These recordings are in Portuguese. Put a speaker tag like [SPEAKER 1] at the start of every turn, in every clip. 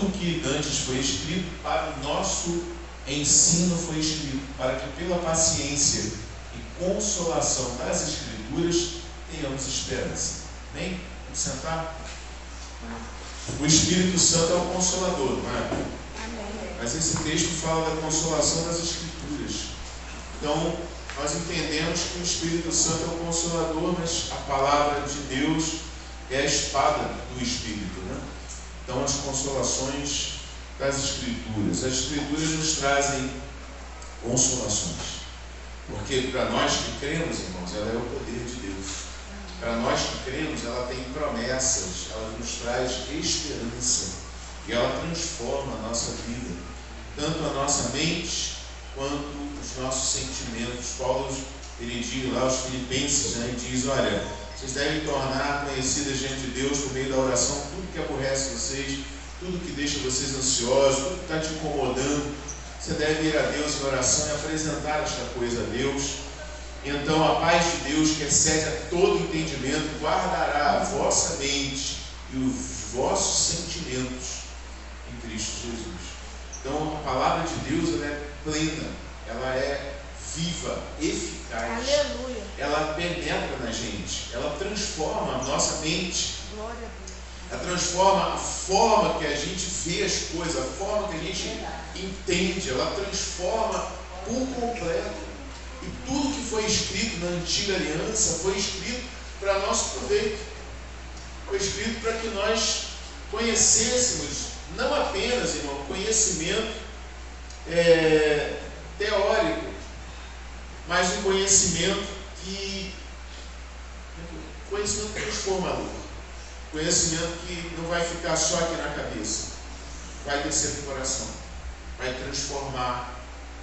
[SPEAKER 1] tudo o que antes foi escrito para o nosso ensino foi escrito, para que pela paciência e consolação das Escrituras tenhamos esperança. Amém? Vamos sentar? O Espírito Santo é o Consolador, não é?
[SPEAKER 2] Amém.
[SPEAKER 1] Mas esse texto fala da consolação das Escrituras. Então, nós entendemos que o Espírito Santo é o Consolador, mas a palavra de Deus é a espada do Espírito, né? Então, as consolações das Escrituras. As Escrituras nos trazem consolações. Porque para nós que cremos, irmãos, ela é o poder de Deus. Para nós que cremos, ela tem promessas, ela nos traz esperança. E ela transforma a nossa vida, tanto a nossa mente, quanto os nossos sentimentos. Paulo, ele diz lá aos Filipenses, né, e diz, olha, vocês devem tornar conhecidas diante de Deus por meio da oração tudo que aborrece vocês, tudo que deixa vocês ansiosos, tudo que está te incomodando. Você deve ir a Deus em oração e apresentar esta coisa a Deus. Então a paz de Deus, que excede a todo entendimento, guardará a vossa mente e os vossos sentimentos em Cristo Jesus. Então a palavra de Deus, ela é plena, ela é viva, eficaz.
[SPEAKER 2] Aleluia.
[SPEAKER 1] Ela penetra na gente, ela transforma a nossa mente.
[SPEAKER 2] Glória a Deus.
[SPEAKER 1] Ela transforma a forma que a gente vê as coisas, a forma que a gente entende, ela transforma por completo. E tudo que foi escrito na antiga aliança foi escrito para nosso proveito. Foi escrito para que nós conhecêssemos, não apenas, irmão, conhecimento teórico, mas um conhecimento transformador. Conhecimento que não vai ficar só aqui na cabeça, vai descer no coração, vai transformar,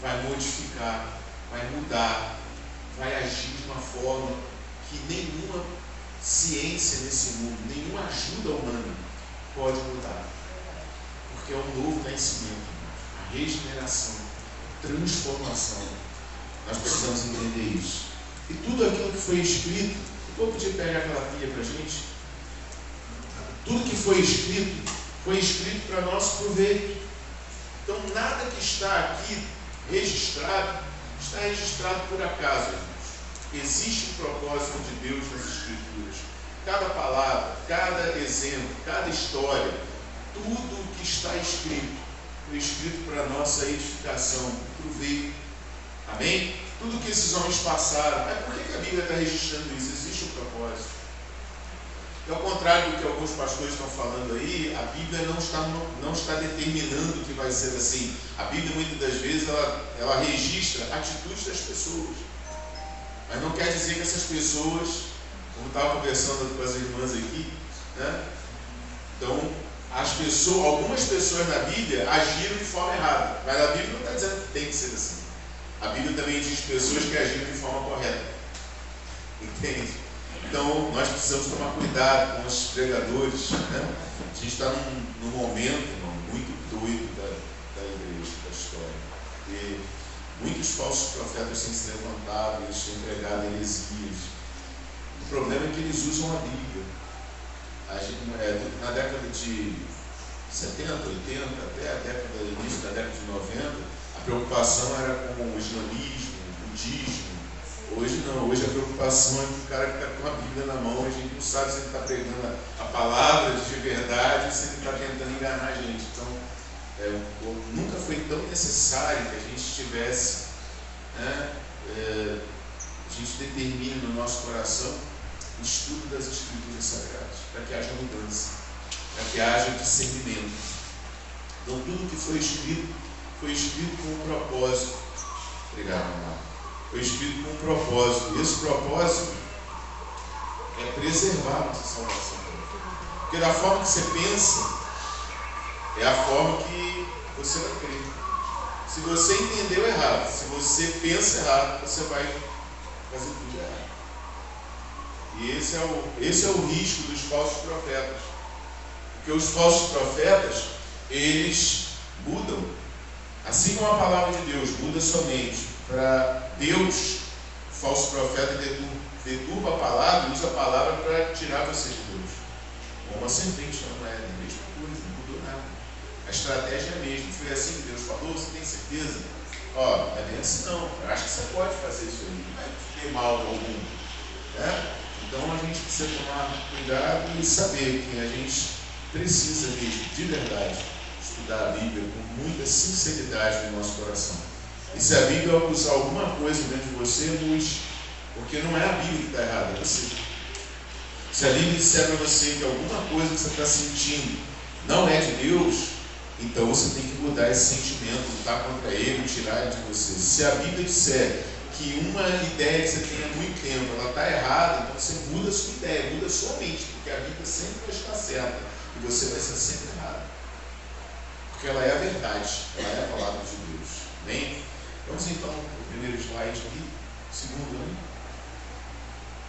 [SPEAKER 1] vai modificar, vai mudar, vai agir de uma forma que nenhuma ciência nesse mundo, nenhuma ajuda humana pode mudar. Porque é um novo nascimento, a regeneração, a transformação. Nós precisamos entender isso. E tudo aquilo que foi escrito, eu vou pedir pegar aquela pilha para a gente. Tudo que foi escrito para nosso proveito. Então nada que está aqui registrado, está registrado por acaso, irmãos. Existe um propósito de Deus nas Escrituras. Cada palavra, cada exemplo, cada história, tudo que está escrito, foi escrito para a nossa edificação, proveito. Amém? Tudo que esses homens passaram. Mas por que a Bíblia está registrando isso? Existe um propósito. E ao contrário do que alguns pastores estão falando aí, a Bíblia não está determinando que vai ser assim. A Bíblia, muitas das vezes, ela registra atitudes das pessoas. Mas não quer dizer que essas pessoas, como estava conversando com as irmãs aqui, né? Então, algumas pessoas na Bíblia agiram de forma errada. Mas a Bíblia não está dizendo que tem que ser assim. A Bíblia também diz pessoas que agiram de forma correta. Entende? Então, nós precisamos tomar cuidado com os pregadores, né? A gente está num momento, irmão, muito doido da igreja, da história. E muitos falsos profetas têm se levantado, eles têm pregado heresias. O problema é que eles usam a Bíblia. Na década de 70, 80, até início da década de 90, a preocupação era com o islamismo, o budismo. Hoje não, hoje a preocupação é que o cara que está com a Bíblia na mão, a gente não sabe se ele está pregando a palavra de verdade ou se ele está tentando enganar a gente. Então, nunca foi tão necessário que a gente tivesse, né, a gente determine no nosso coração o estudo das Escrituras Sagradas, para que haja mudança, para que haja discernimento. Então, tudo que foi escrito com um propósito. Obrigado, amado. Foi escrito com um propósito. E esse propósito é preservar a nossa salvação. Porque da forma que você pensa, é a forma que você vai crer. Se você entendeu errado, se você pensa errado, você vai fazer tudo errado. E esse é o risco dos falsos profetas. Porque os falsos profetas, eles mudam. Assim como a palavra de Deus muda somente para Deus, o falso profeta deturpa a palavra e usa a palavra para tirar você de Deus. Como a serpente na moeda, a mesma coisa, não mudou nada. estratégia é a mesma. Foi assim que Deus falou? Você tem certeza? Ó, não é bem assim não. Eu acho que você pode fazer isso aí. Não vai ter mal algum. Né? Então a gente precisa tomar cuidado e saber que a gente precisa mesmo, de verdade, estudar a Bíblia com muita sinceridade no nosso coração. E se a Bíblia acusar alguma coisa dentro de você, mude. Porque não é a Bíblia que está errada, é você. Se a Bíblia disser para você que alguma coisa que você está sentindo não é de Deus, então você tem que mudar esse sentimento, lutar contra ele, tirar ele de você. Se a Bíblia disser que uma ideia que você tem há muito tempo, ela está errada, então você muda a sua ideia, muda a sua mente, porque a Bíblia sempre vai estar certa e você vai ser sempre errado. Porque ela é a verdade, ela é a palavra de Deus. Bem? Vamos então para o primeiro slide aqui, segundo, né?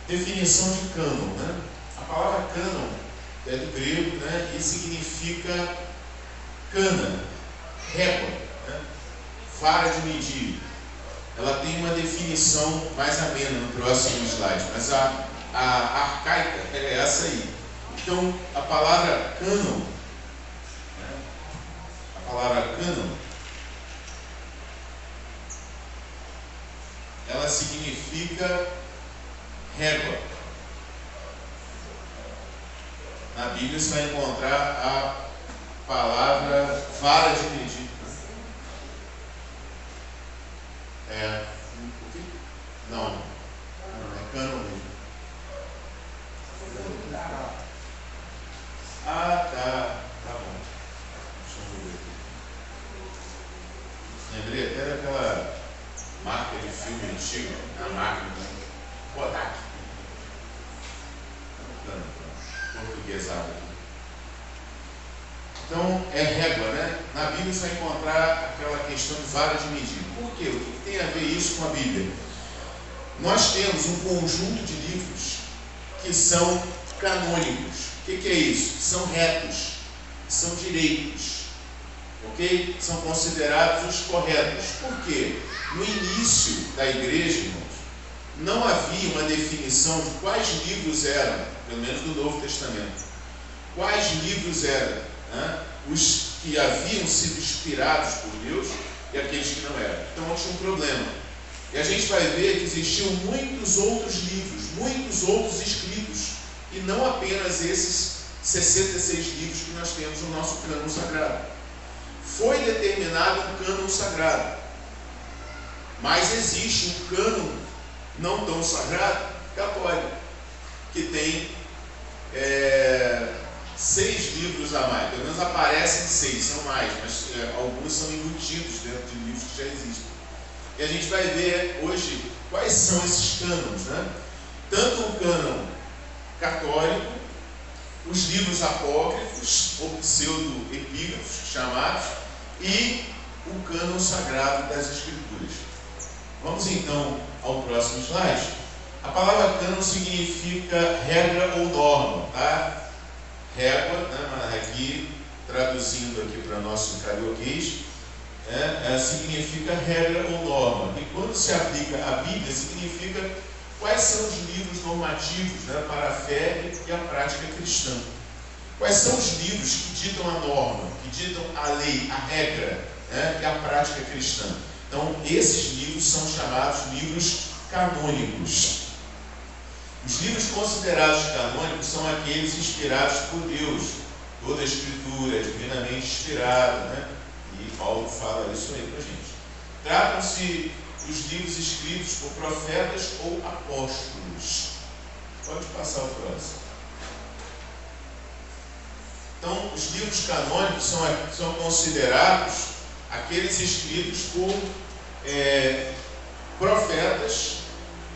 [SPEAKER 1] Definição de cânon, né? A palavra cânon é do grego, né? E significa cana, régua, né? Vara de medir. Ela tem uma definição mais amena no próximo slide, mas a arcaica é essa aí. Então, a palavra cânon, né? A palavra cânon, ela significa régua. Na Bíblia você vai encontrar a palavra vara de medir. Não, é cânon mesmo. Ah, tá bom. Deixa eu ver aqui. Lembrei até daquela marca de filme antigo, a marca do Kodak. Portuguesado aqui. Então, é régua, né? Na Bíblia você vai encontrar aquela questão de vara de medir. Por quê? O que tem a ver isso com a Bíblia? Nós temos um conjunto de livros que são canônicos. O que é isso? São retos, são direitos, ok? São considerados os corretos. Por quê? No início da igreja, irmãos, não havia uma definição de quais livros eram, pelo menos do Novo Testamento. Quais livros eram, né? Os que haviam sido inspirados por Deus e aqueles que não eram. Então tinha um problema. E a gente vai ver que existiam muitos outros livros, muitos outros escritos, e não apenas esses 66 livros que nós temos no nosso cânon sagrado. Foi determinado um cânon sagrado, mas existe um cânon não tão sagrado, católico, que tem 6 livros a mais. Pelo menos aparecem 6, são mais, mas alguns são embutidos dentro de livros que já existem. E a gente vai ver hoje quais são esses cânons, né? Tanto o cânon católico, os livros apócrifos, ou pseudo-epígrafos chamados, e o cânon sagrado das Escrituras. Vamos então ao próximo slide. A palavra cânon significa regra ou norma, tá? Régua, né? Aqui, traduzindo aqui para nosso carioquês, significa regra ou norma. E quando se aplica à Bíblia, significa quais são os livros normativos, né, para a fé e a prática cristã. Quais são os livros que ditam a norma, que ditam a lei, a regra, né, e a prática cristã. Então, esses livros são chamados livros canônicos. Os livros considerados canônicos são aqueles inspirados por Deus. Toda a Escritura é divinamente inspirada, né? E Paulo fala isso aí para a gente. Tratam-se os livros escritos por profetas ou apóstolos. Pode passar o próximo. Então, os livros canônicos são considerados aqueles escritos por profetas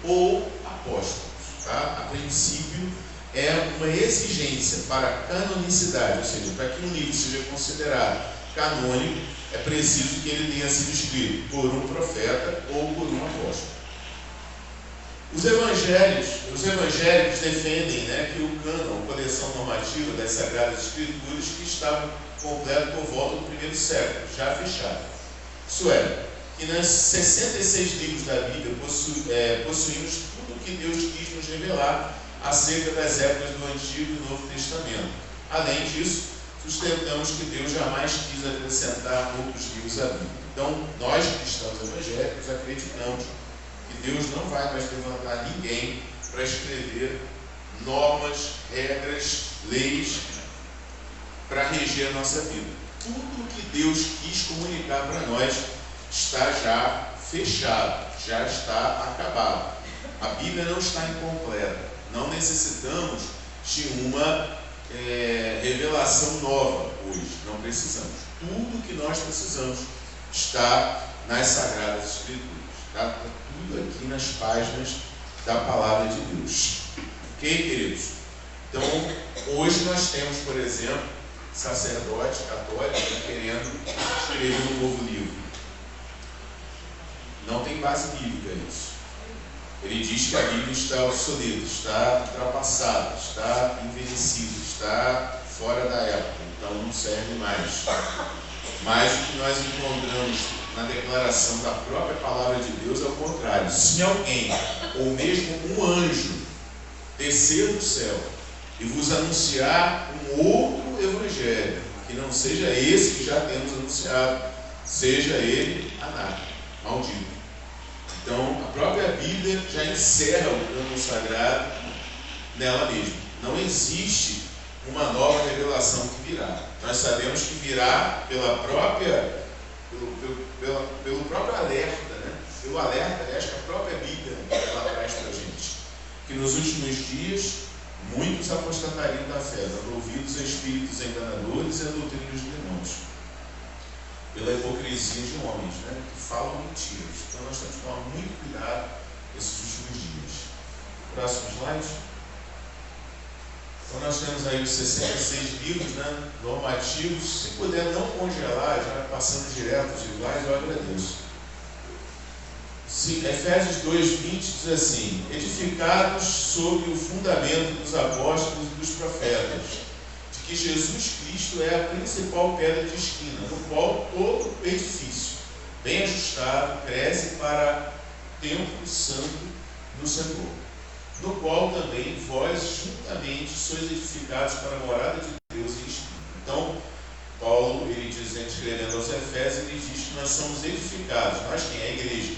[SPEAKER 1] ou apóstolos. Tá? A princípio, é uma exigência para a canonicidade, ou seja, para que um livro seja considerado canônico, é preciso que ele tenha sido escrito por um profeta ou por um apóstolo. Os evangélicos defendem, né, que o cânon, a coleção normativa das Sagradas Escrituras, que estava completo por volta do primeiro século, já fechado. Isso é, que nos 66 livros da Bíblia possuímos tudo o que Deus quis nos revelar acerca das épocas do Antigo e do Novo Testamento. Além disso, sustentamos que Deus jamais quis acrescentar outros livros à Bíblia. Então, nós cristãos evangélicos acreditamos que Deus não vai mais levantar ninguém para escrever normas, regras, leis para reger a nossa vida. Tudo que Deus quis comunicar para nós está já fechado, já está acabado. A Bíblia não está incompleta. Não necessitamos de uma revelação nova hoje. Não precisamos. Tudo que nós precisamos está nas Sagradas Escrituras. Está tudo aqui nas páginas da Palavra de Deus. Ok, queridos? Então, hoje nós temos, por exemplo, sacerdote católico querendo escrever um novo livro. Não tem base bíblica isso. Ele diz que a Bíblia está obsoleta, está ultrapassada, está envelhecida, está fora da época, então não serve mais. Mas o que nós encontramos na declaração da própria palavra de Deus é o contrário. Se alguém, ou mesmo um anjo, descer do céu e vos anunciar um outro evangelho, que não seja esse que já temos anunciado, seja ele anátema, maldito. Então, a própria Bíblia já encerra o plano sagrado nela mesma. Não existe uma nova revelação que virá. Nós sabemos que virá pelo próprio alerta, né? Pelo alerta, aliás, que a própria Bíblia ela traz para a gente. Que nos últimos dias, muitos apostatariam da fé, dando ouvidos a espíritos enganadores e a doutrinas de demônios. Pela hipocrisia de homens, né, que falam mentiras. Então nós temos que tomar muito cuidado nesses últimos dias. Próximo slide. Então nós temos aí os 66 livros, né, normativos. Se puder não congelar, já passando direto os slides, eu agradeço. Efésios 2:20 diz assim: edificados sobre o fundamento dos apóstolos e dos profetas, que Jesus Cristo é a principal pedra de esquina, no qual todo edifício, bem ajustado, cresce para templo santo do Senhor, no qual também vós juntamente sois edificados para a morada de Deus em Espírito. Então, Paulo, ele diz, escrevendo aos Efésios, ele diz que nós somos edificados, nós quem? A igreja,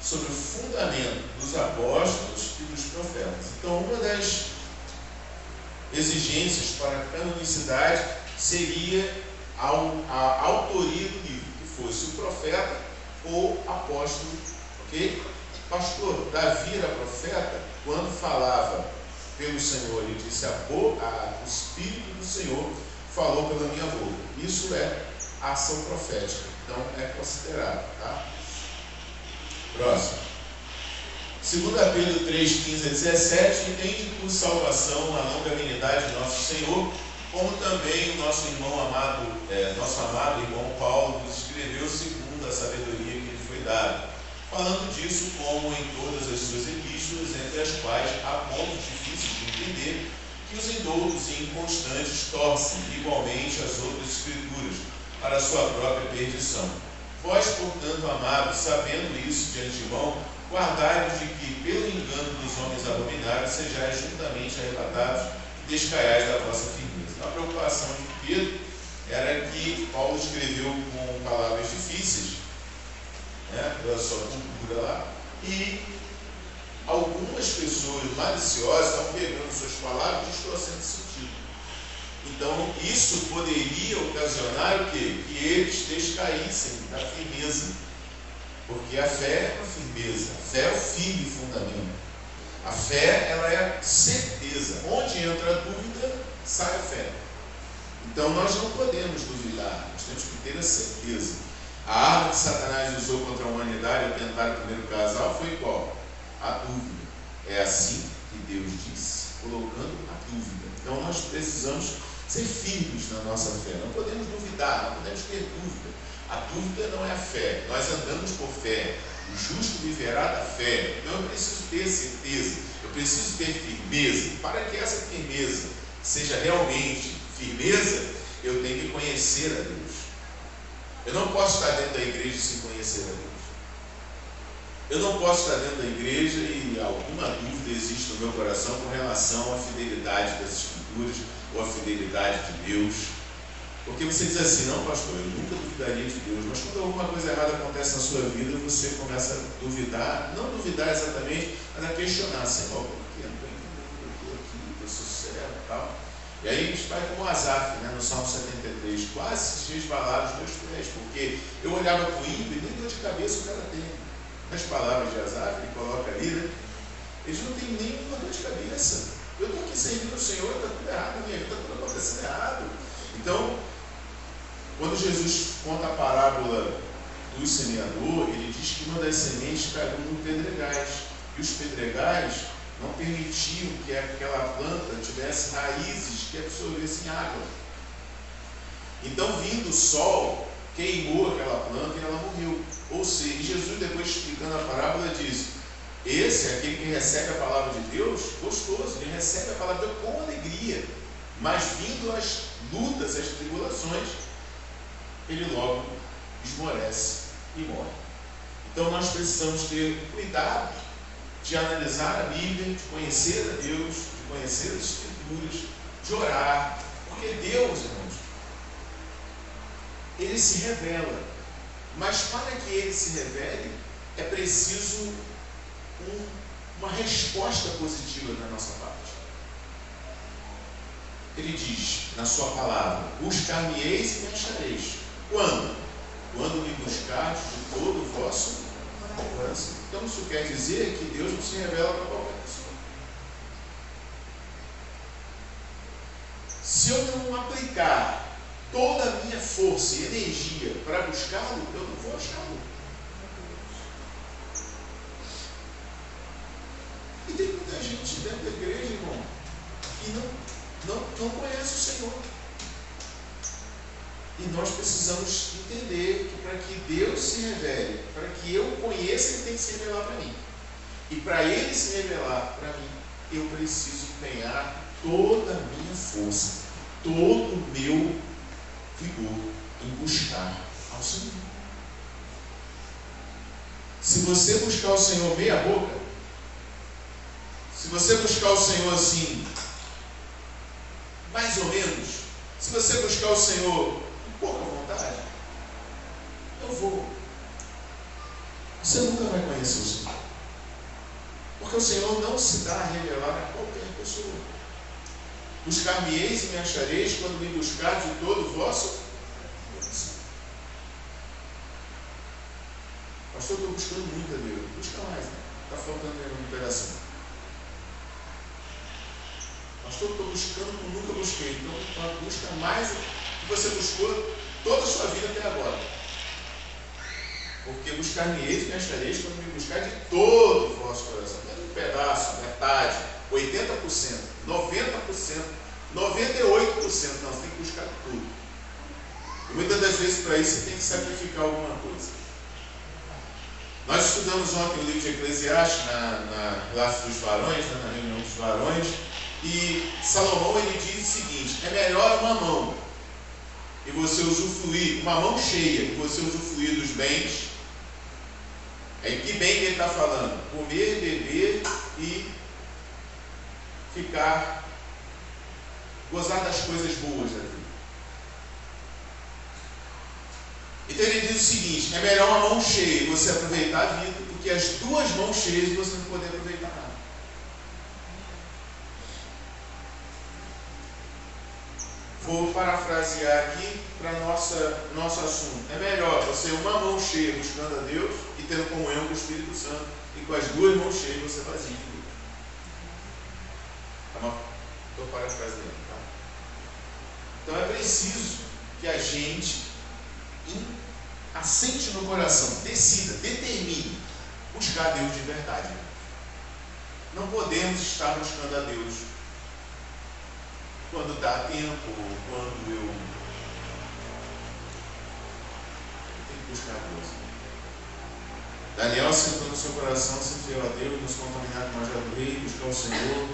[SPEAKER 1] sobre o fundamento dos apóstolos e dos profetas. Então, uma das exigências para a canonicidade seria a autoria do livro, que fosse o profeta ou apóstolo, ok? Pastor, Davi era profeta quando falava pelo Senhor, ele disse: o Espírito do Senhor falou pela minha boca. Isso é ação profética, então é considerado, tá? Próximo. 2 Pedro 3:15-17, entende por salvação a longanimidade de nosso Senhor, como também o nosso irmão amado, nosso amado irmão Paulo nos escreveu segundo a sabedoria que lhe foi dada, falando disso como em todas as suas epístolas, entre as quais há pontos difíceis de entender, que os indoutos e inconstantes torcem igualmente as outras escrituras para a sua própria perdição. Vós, portanto, amados, sabendo isso de antemão, guardai-vos de que, pelo engano dos homens abomináveis, sejais juntamente arrebatados e descaiais da vossa firmeza. A preocupação de Pedro era que Paulo escreveu com palavras difíceis, né, pela sua cultura lá, e algumas pessoas maliciosas estavam pegando suas palavras e distorcendo sentido. Então, isso poderia ocasionar o quê? Que eles descaíssem da firmeza. Porque a fé é uma firmeza, a fé é o firme fundamento. A fé, ela é a certeza. Onde entra a dúvida, sai a fé. Então nós não podemos duvidar, nós temos que ter a certeza. A arma que Satanás usou contra a humanidade ao tentar o primeiro casal foi qual? A dúvida. É assim que Deus disse, colocando a dúvida. Então nós precisamos ser firmes na nossa fé, não podemos duvidar, não podemos ter dúvida. A dúvida não é a fé, nós andamos por fé, o justo viverá da fé. Então eu preciso ter certeza, eu preciso ter firmeza. Para que essa firmeza seja realmente firmeza, eu tenho que conhecer a Deus. Eu não posso estar dentro da igreja sem conhecer a Deus. Eu não posso estar dentro da igreja e alguma dúvida existe no meu coração com relação à fidelidade das Escrituras ou à fidelidade de Deus. Porque você diz assim, não pastor, eu nunca duvidaria de Deus, mas quando alguma coisa errada acontece na sua vida, você começa a duvidar, não duvidar exatamente, mas a questionar, Senhor, por que eu não estou entendendo, eu estou aqui, eu sou servo e tal. E aí a gente vai como Asaf, né, no Salmo 73, quase se resvalar os meus pés, porque eu olhava para o ímpio e nem dor de cabeça o cara tem. Nas palavras de Asaf, ele coloca ali, né, eles não têm nenhuma dor de cabeça. Eu estou aqui servindo o Senhor, está tudo errado na minha vida, está tudo acontecendo errado. Então, quando Jesus conta a parábola do semeador, ele diz que uma das sementes caiu no pedregais. E os pedregais não permitiam que aquela planta tivesse raízes que absorvessem água. Então, vindo o sol, queimou aquela planta e ela morreu. Ou seja, Jesus, depois explicando a parábola, diz: esse é aquele que recebe a palavra de Deus gostoso, ele recebe a palavra de Deus com alegria. Mas vindo as lutas, as tribulações, ele logo esmorece e morre. Então nós precisamos ter cuidado de analisar a Bíblia, de conhecer a Deus, de conhecer as Escrituras, de orar, porque Deus, irmãos, ele se revela, mas para que ele se revele é preciso uma resposta positiva da nossa parte. Ele diz na sua palavra: buscar-me-eis e me achareis. Quando? Quando me buscardes de todo o vosso coração. Então isso quer dizer que Deus não se revela para qualquer pessoa. Se eu não aplicar toda a minha força e energia para buscá-lo, eu não vou achá-lo. E tem muita gente dentro da igreja, irmão, que não conhece o Senhor. E nós precisamos entender que para que Deus se revele, para que eu conheça, Ele tem que se revelar para mim. E para Ele se revelar para mim, eu preciso empenhar toda a minha força, todo o meu vigor em buscar ao Senhor. Se você buscar o Senhor meia boca, se você buscar o Senhor assim, mais ou menos, se você buscar o Senhor com pouca vontade, eu vou. Você nunca vai conhecer o Senhor. Porque o Senhor não se dá a revelar a qualquer pessoa. Buscar-me-eis e me achareis quando me buscar de todo o vosso coração. Pastor, eu estou buscando muito a Deus. Busca mais, né? Está faltando um pedacinho. Pastor, eu estou buscando como nunca busquei. Então, busca mais do que você buscou toda a sua vida até agora. Porque buscar-me-eis e me achareis quando me buscar de todo o vosso coração. Não é um pedaço, metade, 80%, 90%, 98%. Não, você tem que buscar tudo. E muitas das vezes para isso você tem que sacrificar alguma coisa. Nós estudamos ontem o livro de Eclesiastes na classe dos varões, na reunião dos varões. E Salomão, ele diz o seguinte: é melhor uma mão e você usufruir, uma mão cheia, e você usufruir dos bens. É que bem que ele está falando? Comer, beber e ficar, gozar das coisas boas da vida. Então ele diz o seguinte: é melhor uma mão cheia e você aproveitar a vida, do que as duas mãos cheias e você não poder aproveitar nada. Vou parafrasear aqui para nosso assunto. É melhor você uma mão cheia buscando a Deus e tendo comunhão com o Espírito Santo, e com as duas mãos cheias você vazio. Estou parafraseando, tá? Então é preciso que a gente assente no coração, decida, determine buscar a Deus de verdade. Não podemos estar buscando a Deus quando dá tempo, ou quando eu tenho que buscar a Deus. Daniel sentou no seu coração, se fiel a Deus, nos contaminar com o machado do rei, buscar o Senhor.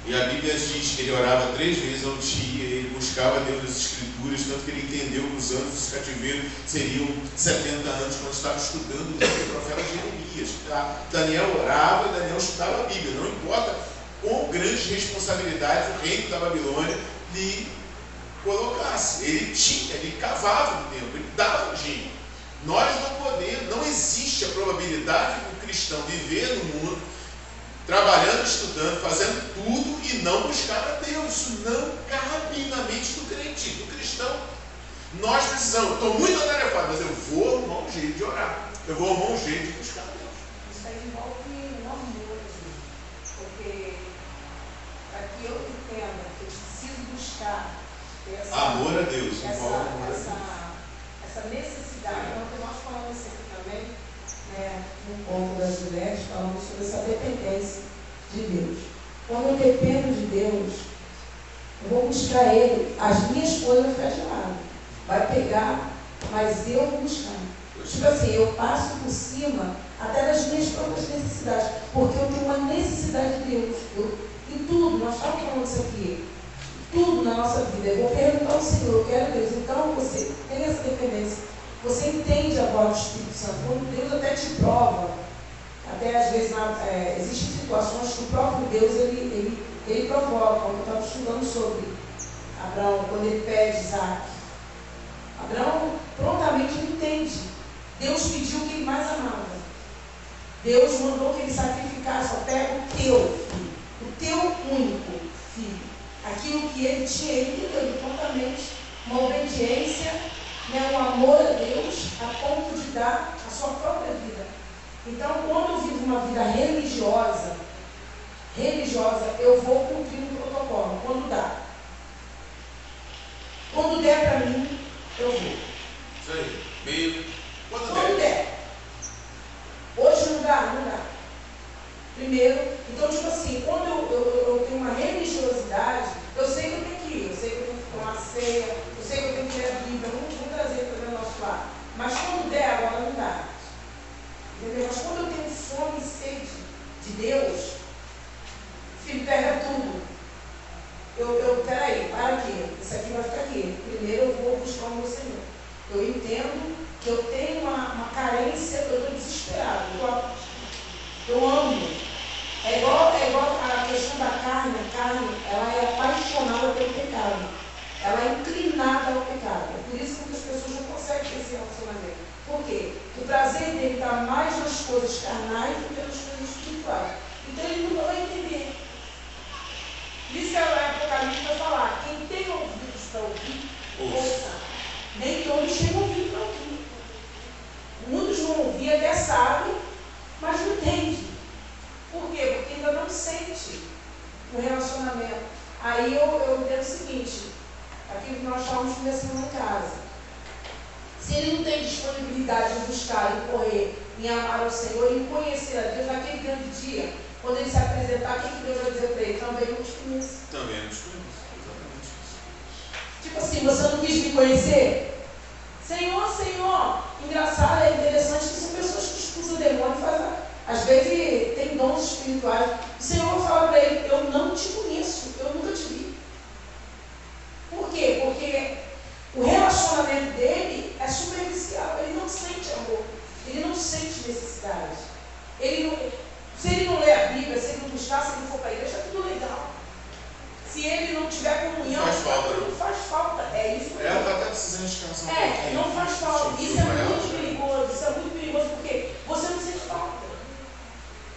[SPEAKER 1] E a Bíblia diz que ele orava 3 vezes ao dia, ele buscava a Deus nas Escrituras, tanto que ele entendeu que os anos de cativeiro seriam 70 anos, quando estava estudando o profeta Jeremias. Daniel orava e Daniel estudava a Bíblia, não importa com grandes responsabilidades o reino da Babilônia lhe colocasse. Ele cavava o templo, ele dava um jeito. Nós não podemos, não existe a probabilidade do cristão viver no mundo, trabalhando, estudando, fazendo tudo e não buscar a Deus. Isso não cabe na mente do crente, do cristão. Nós precisamos, estou muito atarefado, mas eu vou arrumar um jeito de orar. Eu vou arrumar um jeito de buscar a Deus.
[SPEAKER 2] Isso aí envolve um amor, porque para que eu entenda que eu preciso buscar
[SPEAKER 1] amor a Deus, envolve amor a Deus.
[SPEAKER 2] Essa necessidade, então nós falamos isso aqui também, né, no ponto das mulheres, falamos sobre essa dependência de Deus. Quando eu dependo de Deus, eu vou buscar Ele, as minhas coisas vão ficar de lado. Vai pegar, mas eu vou buscar. Tipo assim, eu passo por cima até das minhas próprias necessidades, porque eu tenho uma necessidade de Deus. Em tudo, nós estamos falando isso aqui, tudo na nossa vida. Eu vou perguntar ao Senhor, eu quero Deus. Então você tem essa dependência, você entende a voz do Espírito Santo. Quando Deus até te prova, até às vezes existem situações que o próprio Deus ele provoca, como eu estava estudando sobre Abraão, quando ele pede Isaac. Abraão prontamente entende. Deus pediu o que ele mais amava. Deus mandou que ele sacrificasse até o teu filho, o teu único filho. Aquilo que ele tinha, ele entendeu prontamente, uma obediência, né, um amor a Deus, a ponto de dar a sua própria vida. Então, quando eu vivo uma vida religiosa, eu vou cumprir um protocolo, quando dá. Quando der para mim, eu vou.
[SPEAKER 1] Isso aí, meio.
[SPEAKER 2] Quando der. Hoje não dá. Primeiro, então, tipo assim, quando eu tenho uma religiosidade, eu sei que eu tenho que ir, eu sei que eu tenho que tomar ceia, eu sei que eu tenho que ler a Bíblia, vamos trazer para o nosso lado. Mas quando der, agora não dá. Entendeu? Mas quando eu tenho fome e sede de Deus, filho, pega tudo. Peraí, para aqui, isso aqui vai ficar aqui. Primeiro eu vou buscar o meu Senhor. Eu entendo que eu tenho uma carência, eu estou desesperado. Eu amo. É igual a questão da carne. A carne, ela é apaixonada pelo pecado. Ela é inclinada ao pecado. É por isso que muitas pessoas não conseguem ter esse relacionamento. Por quê? O prazer dele está mais nas coisas carnais do que nas coisas espirituais. Então ele nunca vai entender. Isso é o Apocalipse vai falar. Quem tem ouvidos para ouvir, ouça. Nem todos têm ouvido para ouvir. Muitos vão ouvir, até sabem, mas não entendem. Por quê? Porque ainda não sente o relacionamento. Aí eu entendo o seguinte, aquilo que nós estávamos começando em casa. Se ele não tem disponibilidade de buscar, em correr, em amar o Senhor, em conhecer a Deus, naquele grande dia, quando ele se apresentar, o que Deus vai dizer para ele? Também não te conheço.
[SPEAKER 1] Também não te conheço, exatamente isso.
[SPEAKER 2] Tipo assim, você não quis me conhecer? Senhor, engraçado, é interessante que são pessoas que expulsam o demônio e fazem, às vezes tem dons espirituais. O Senhor fala para ele, eu não te conheço, eu nunca te vi. Por quê? Porque o relacionamento dele é superficial, ele não sente amor, ele não sente necessidade. Se ele não ler a Bíblia, se ele não buscar, se ele não for para a igreja, está tudo legal. Se ele não tiver comunhão, não faz falta. É isso mesmo.
[SPEAKER 1] Ela está até precisando descansar um pouquinho.
[SPEAKER 2] Não faz falta. Isso é muito perigoso, porque você não sente falta.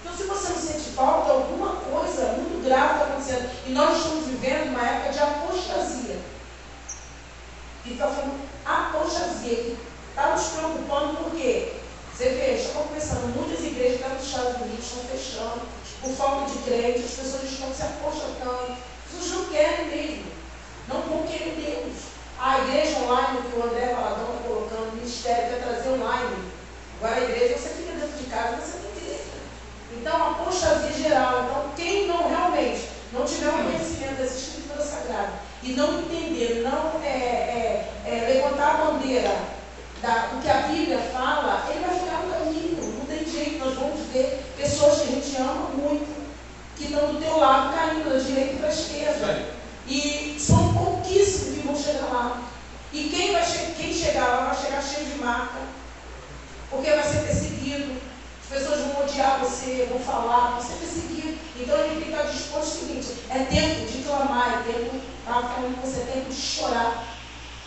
[SPEAKER 2] Então, se você não sente falta, alguma coisa muito grave está acontecendo. E nós estamos vivendo uma época de apostasia. E está falando apostasia, que está nos preocupando por quê? Você vê, estão começando, muitas igrejas lá nos Estados Unidos estão fechando, por falta de crente, as pessoas estão se apostatando, as pessoas não querem mesmo, não vão querer Deus. A igreja online, que o André Valadão está colocando, o ministério quer trazer online. Agora a igreja, você fica dentro de casa, você tem igreja. Então, apostasia geral. Então, quem não realmente não tiver um conhecimento das Escrituras Sagradas e não entender, não levantar a bandeira do que a Bíblia fala, ele vai ficar no caminho, não tem jeito. Nós vamos ver pessoas que a gente ama muito, que estão do teu lado caindo da direita para a esquerda. E são pouquíssimos que vão chegar lá. E quem chegar lá vai chegar cheio de marca, porque vai ser perseguido, as pessoas vão odiar você, vão ser perseguidos. Então ele tem que estar disposto ao seguinte, é tempo de clamar, é tempo Estava falando que você tem que chorar,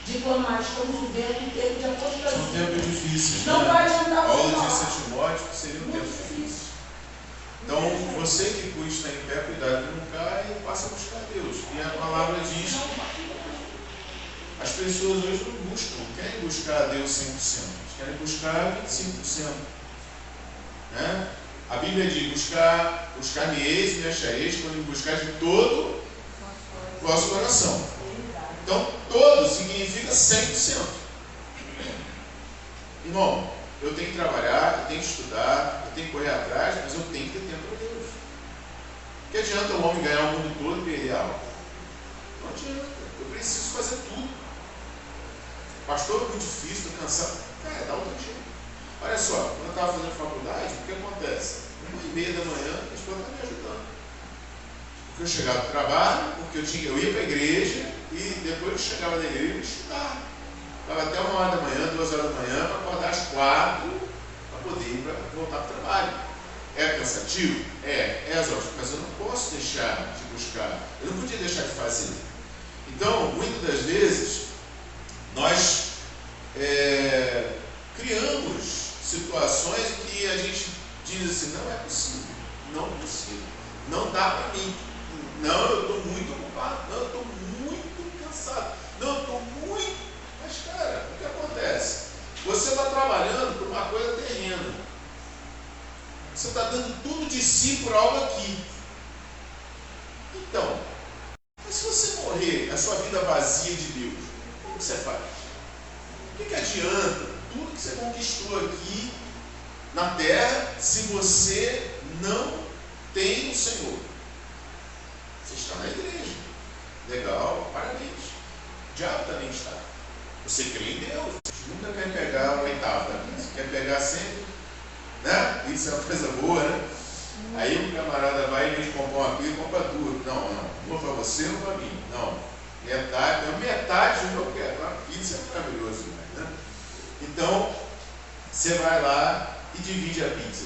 [SPEAKER 2] de clamar. Estamos vivendo um tempo de apostasia.
[SPEAKER 1] É um tempo difícil.
[SPEAKER 2] Não vai adiantar você
[SPEAKER 1] Paulo
[SPEAKER 2] falar.
[SPEAKER 1] disse a Timóteo que seria um tempo difícil. Então, você que está em pé, cuidado de não cair e passa a buscar Deus. E a palavra diz: as pessoas hoje não buscam, querem buscar a Deus 100%, eles querem buscar 25%. Né? A Bíblia diz: buscar-me-eis e me achareis quando me buscar de todo o vosso coração. Então, todo significa 100%. Irmão, eu tenho que trabalhar, eu tenho que estudar, eu tenho que correr atrás, mas eu tenho que ter tempo para Deus. Que adianta o homem ganhar o mundo todo e perder algo? Não adianta. Eu preciso fazer tudo. Pastor, é muito difícil, estou cansado. Cara, dá outro jeito. Olha só, quando eu estava fazendo faculdade, o que acontece? 1h30 da manhã, a esposa está me ajudando. Porque eu chegava do trabalho, porque eu ia para a igreja, e depois eu chegava da igreja e ia estudar. Estava até 1h da manhã, 2h da manhã, para acordar às 4h, para poder ir voltar para o trabalho. É cansativo? É exaustivo, mas eu não posso deixar de buscar, eu não podia deixar de fazer. Então, muitas das vezes, nós criamos situações em que a gente diz assim: não é possível, não é possível, não dá para mim, não, eu estou muito ocupado, não, eu estou muito cansado, não, eu estou muito. Mas, cara, o que acontece? Você está trabalhando por uma coisa terrena, você está dando tudo de si por algo aqui. Então, mas se você morrer, a sua vida vazia de Deus, como que você faz? O que adianta tudo que você conquistou aqui na terra se você não tem o Senhor? Você está na igreja. Legal, parabéns. O diabo também está. Você crê em Deus. Nunca quer pegar o oitavo da pizza. Quer pegar sempre, né? Isso é uma coisa boa, né? Aí o camarada vai e vem comprar uma pizza e compra duas. Não. Uma para você, uma para mim. Não. Metade do que eu quero. Uma pizza é maravilhoso, né? Então, você vai lá e divide a pizza.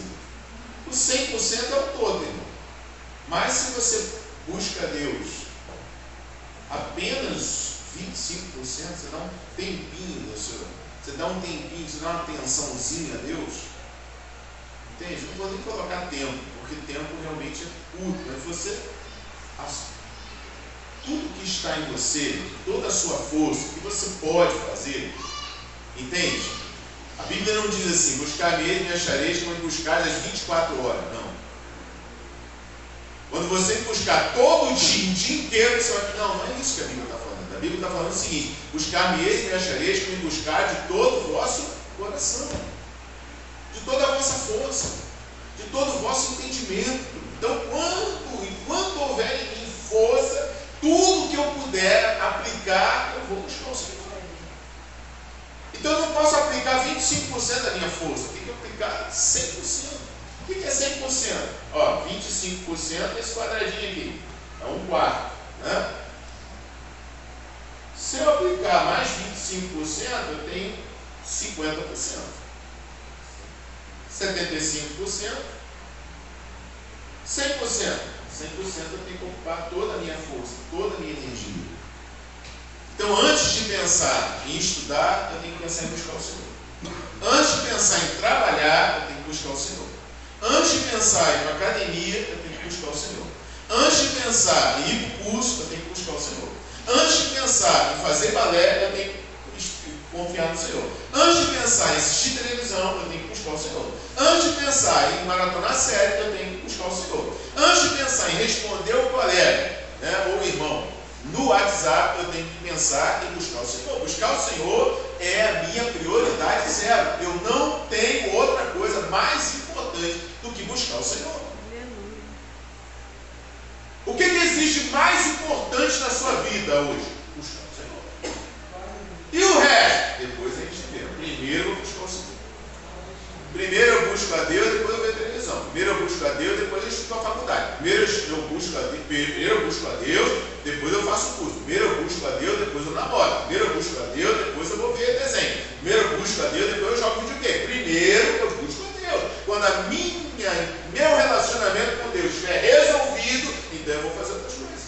[SPEAKER 1] O 100% é o todo, irmão. Mas se você busca Deus apenas 25%, você dá um tempinho, você dá um tempinho, você dá uma atençãozinha a Deus. Entende? Não vou nem colocar tempo, porque tempo realmente é curto, mas você, tudo que está em você, toda a sua força, que você pode fazer, entende? A Bíblia não diz assim: buscar-me-eis e me achareis quando buscar às 24 horas. Não. Quando você buscar todo dia, o dia inteiro, você vai... Não é isso que a Bíblia está falando. A Bíblia está falando o seguinte: buscar-me-eis e me achareis quando buscar de todo o vosso coração, de toda a vossa força, de todo o vosso entendimento. Então, enquanto houver em mim força, tudo que eu puder aplicar, eu vou buscar o Senhor. Então eu não posso aplicar 25% da minha força, eu tenho que aplicar 100%. O que é 100%? Ó, 25% é esse quadradinho aqui, é 1/4, né? Se eu aplicar mais 25%, eu tenho 50%. 75%, 100%. 100% eu tenho que ocupar toda a minha força, toda a minha energia. Então, antes de pensar em estudar, eu tenho que pensar em buscar o Senhor. Antes de pensar em trabalhar, eu tenho que buscar o Senhor. Antes de pensar em ir para a academia, eu tenho que buscar o Senhor. Antes de pensar em ir para o curso, eu tenho que buscar o Senhor. Antes de pensar em fazer balé, eu tenho que confiar no Senhor. Antes de pensar em assistir televisão, eu tenho que buscar o Senhor. Antes de pensar em maratonar série, eu tenho que buscar o Senhor. Antes de pensar em responder o colega, né, ou o irmão no WhatsApp, eu tenho que pensar em buscar o Senhor. Buscar o Senhor é a minha prioridade zero. Eu não tenho outra coisa mais importante do que buscar o Senhor. O que existe mais importante na sua vida hoje? Buscar o Senhor. E o resto? Depois a gente vê. Primeiro eu busco o Senhor. Primeiro eu busco a Deus, depois eu vejo a televisão. Primeiro eu busco a Deus, depois eu estudo a faculdade. Primeiro eu busco a Deus, depois eu faço o curso. Primeiro eu busco a Deus, depois eu namoro. Primeiro eu busco a Deus, depois eu vou ver desenho. Primeiro eu busco a Deus, depois eu jogo videogame. Primeiro eu busco a Deus. Quando meu relacionamento com Deus estiver resolvido, então eu vou fazer outras coisas.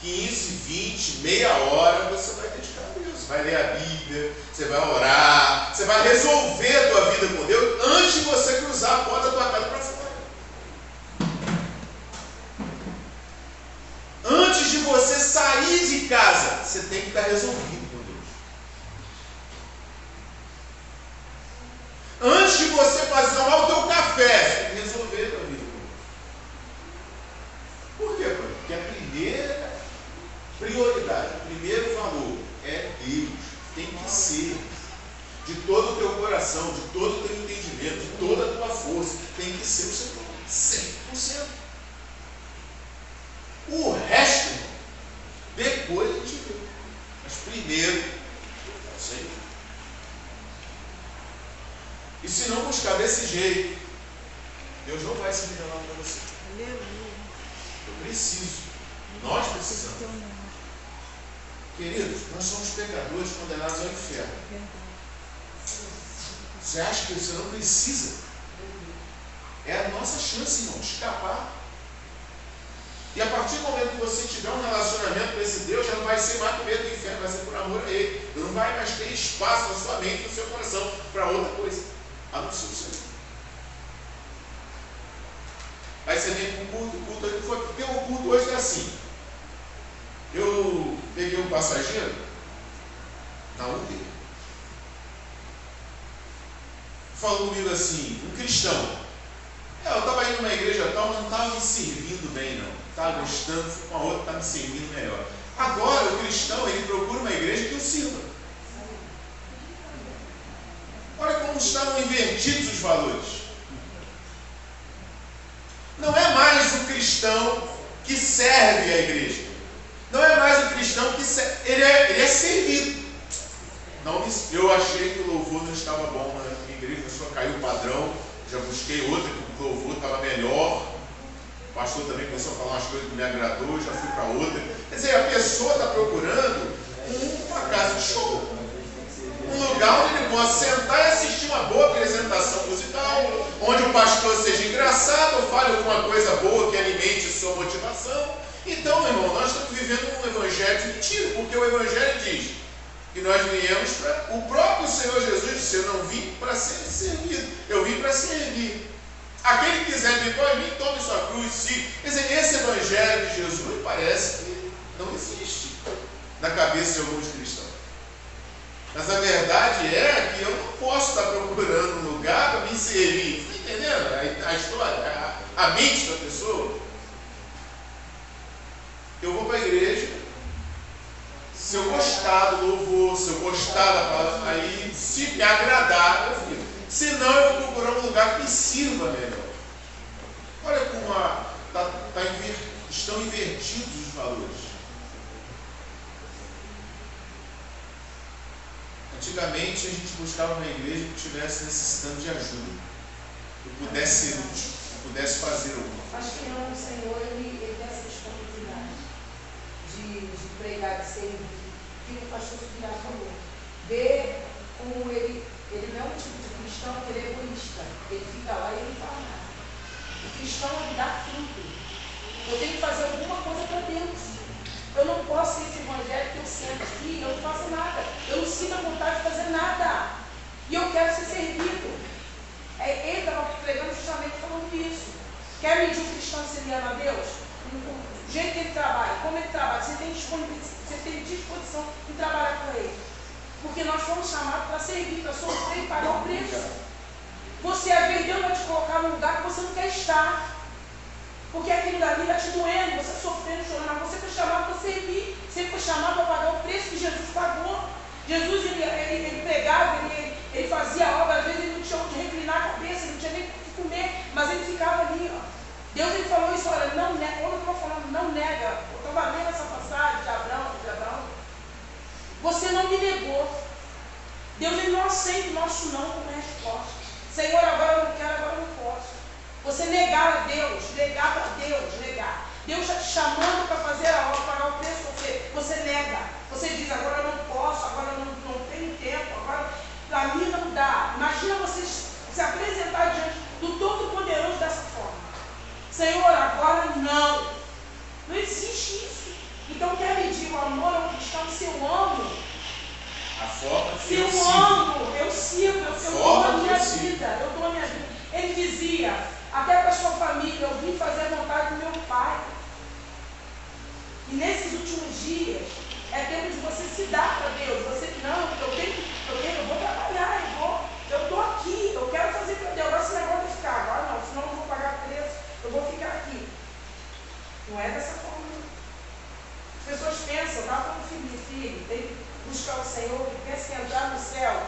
[SPEAKER 1] 15, 20, meia hora, você vai dedicar a Deus. Você vai ler a Bíblia, você vai orar, você vai resolver a tua vida com Deus antes de você cruzar a porta da tua casa para fora. Antes de você sair de casa, você tem que estar resolvido com Deus. Antes de você tomar o teu café, você tem que resolver a tua vida com Deus. Por quê, pai? Porque a primeira prioridade, o primeiro valor é Deus. Tem que ser de todo o teu coração, de todo o teu entendimento, de toda a tua força. Tem que ser o Senhor, 100%. O resto, irmão, depois a gente vê. Mas primeiro é o Senhor. E se não buscar desse jeito, Deus não vai se revelar para você. Eu preciso. Nós precisamos. Queridos, nós somos pecadores condenados ao inferno. Você acha que você não precisa? É a nossa chance, irmão, de escapar. E a partir do momento que você tiver um relacionamento com esse Deus, já não vai ser mais com medo do inferno, vai ser por amor a Ele. Não vai mais ter espaço na sua mente, no seu coração, para outra coisa, a não ser o Senhor. Aí você vem com o culto hoje foi, porque o culto hoje é assim. Eu peguei um passageiro na Uber. Falou comigo assim, um cristão. Eu estava indo numa igreja tal, mas não estava me servindo bem, não. Estava gostando, fui com a outra, estava me servindo melhor. Agora, o cristão, ele procura uma igreja que o sirva. Olha como estão invertidos os valores. Não é mais o cristão que serve a igreja. Não é mais o cristão que serve. Ele é servido. Não, eu achei que o louvor não estava bom na minha igreja, começou a cair o padrão. Já busquei outra que o louvor estava melhor. O pastor também começou a falar umas coisas que me agradou, já fui para outra. Quer dizer, a pessoa está procurando uma casa de show. Um lugar onde ele possa sentar e assistir uma boa apresentação musical, onde o pastor seja engraçado, ou fale alguma coisa boa que alimente sua motivação. Então, meu irmão, nós estamos vivendo um evangelho de mentira, porque o evangelho diz que nós viemos para... O próprio Senhor Jesus disse, eu não vim para ser servido, eu vim para servir. Aquele que quiser vir para mim, tome sua cruz, siga. Quer dizer, esse evangelho de Jesus parece que não existe na cabeça de alguns cristãos. Mas a verdade é que eu não posso estar procurando um lugar para me servir. Está entendendo a história, a mente da pessoa? Eu vou para a igreja, se eu gostar do louvor, se eu gostar da palavra, aí se me agradar, eu fico. Se não, eu vou procurar um lugar que me sirva melhor. Olha como estão invertidos os valores. Antigamente a gente buscava uma igreja que estivesse necessitando de ajuda, que pudesse ser útil, que pudesse fazer alguma coisa.
[SPEAKER 2] Acho que não, o Senhor, ele dá essa disponibilidade de pregar, de ser que o pastor Subirá falou. Ver como ele não é um tipo de cristão que ele é egoísta. Ele fica lá e ele não fala nada. O cristão ele dá fruto. Eu tenho que fazer alguma coisa para Deus. Eu não posso ser esse evangelho que eu sento aqui, eu não faço nada. Eu não sinto a vontade de fazer nada. E eu quero ser servido. Ele estava pregando justamente falando isso. Quer medir o cristão seriano a Deus? O jeito que ele trabalha, como ele trabalha, você tem disposição em trabalhar com ele. Porque nós fomos chamados para servir, para sofrer e pagar o preço. Você, às vezes, Deus vai te colocar num lugar que você não quer estar. Porque aquilo dali está te doendo, você sofrendo, chorando. Você foi chamado para servir. Você foi chamado para pagar o preço que Jesus pagou. Jesus, ele pregava, ele fazia a obra. Às vezes ele não tinha onde reclinar a cabeça, ele não tinha nem o que comer. Mas ele ficava ali, ó. Deus ele falou isso, olha, não nega. Quando eu estava falando, não nega. Eu estava lendo essa passagem de Abraão. Você não me negou. Deus ele não aceita o nosso não como resposta. Senhor, agora eu não quero, agora eu não posso. Você negar a Deus, negar para Deus, negar. Deus está te chamando para fazer a obra, pagar o preço, você nega. Você diz, agora eu não posso, agora eu não eu amo, eu dou a minha vida, eu dou a minha vida. Ele dizia, até para a sua família, eu vim fazer a vontade do meu Pai. E nesses últimos dias, é tempo de você se dar para Deus. Você, não, eu vou trabalhar, eu estou aqui, eu quero fazer para Deus. Agora esse negócio de ficar, agora não, senão eu não vou pagar preço, eu vou ficar aqui. Não é dessa forma. As pessoas pensam, eu estava falando filho, tem que buscar o Senhor, que pensa que entrar no céu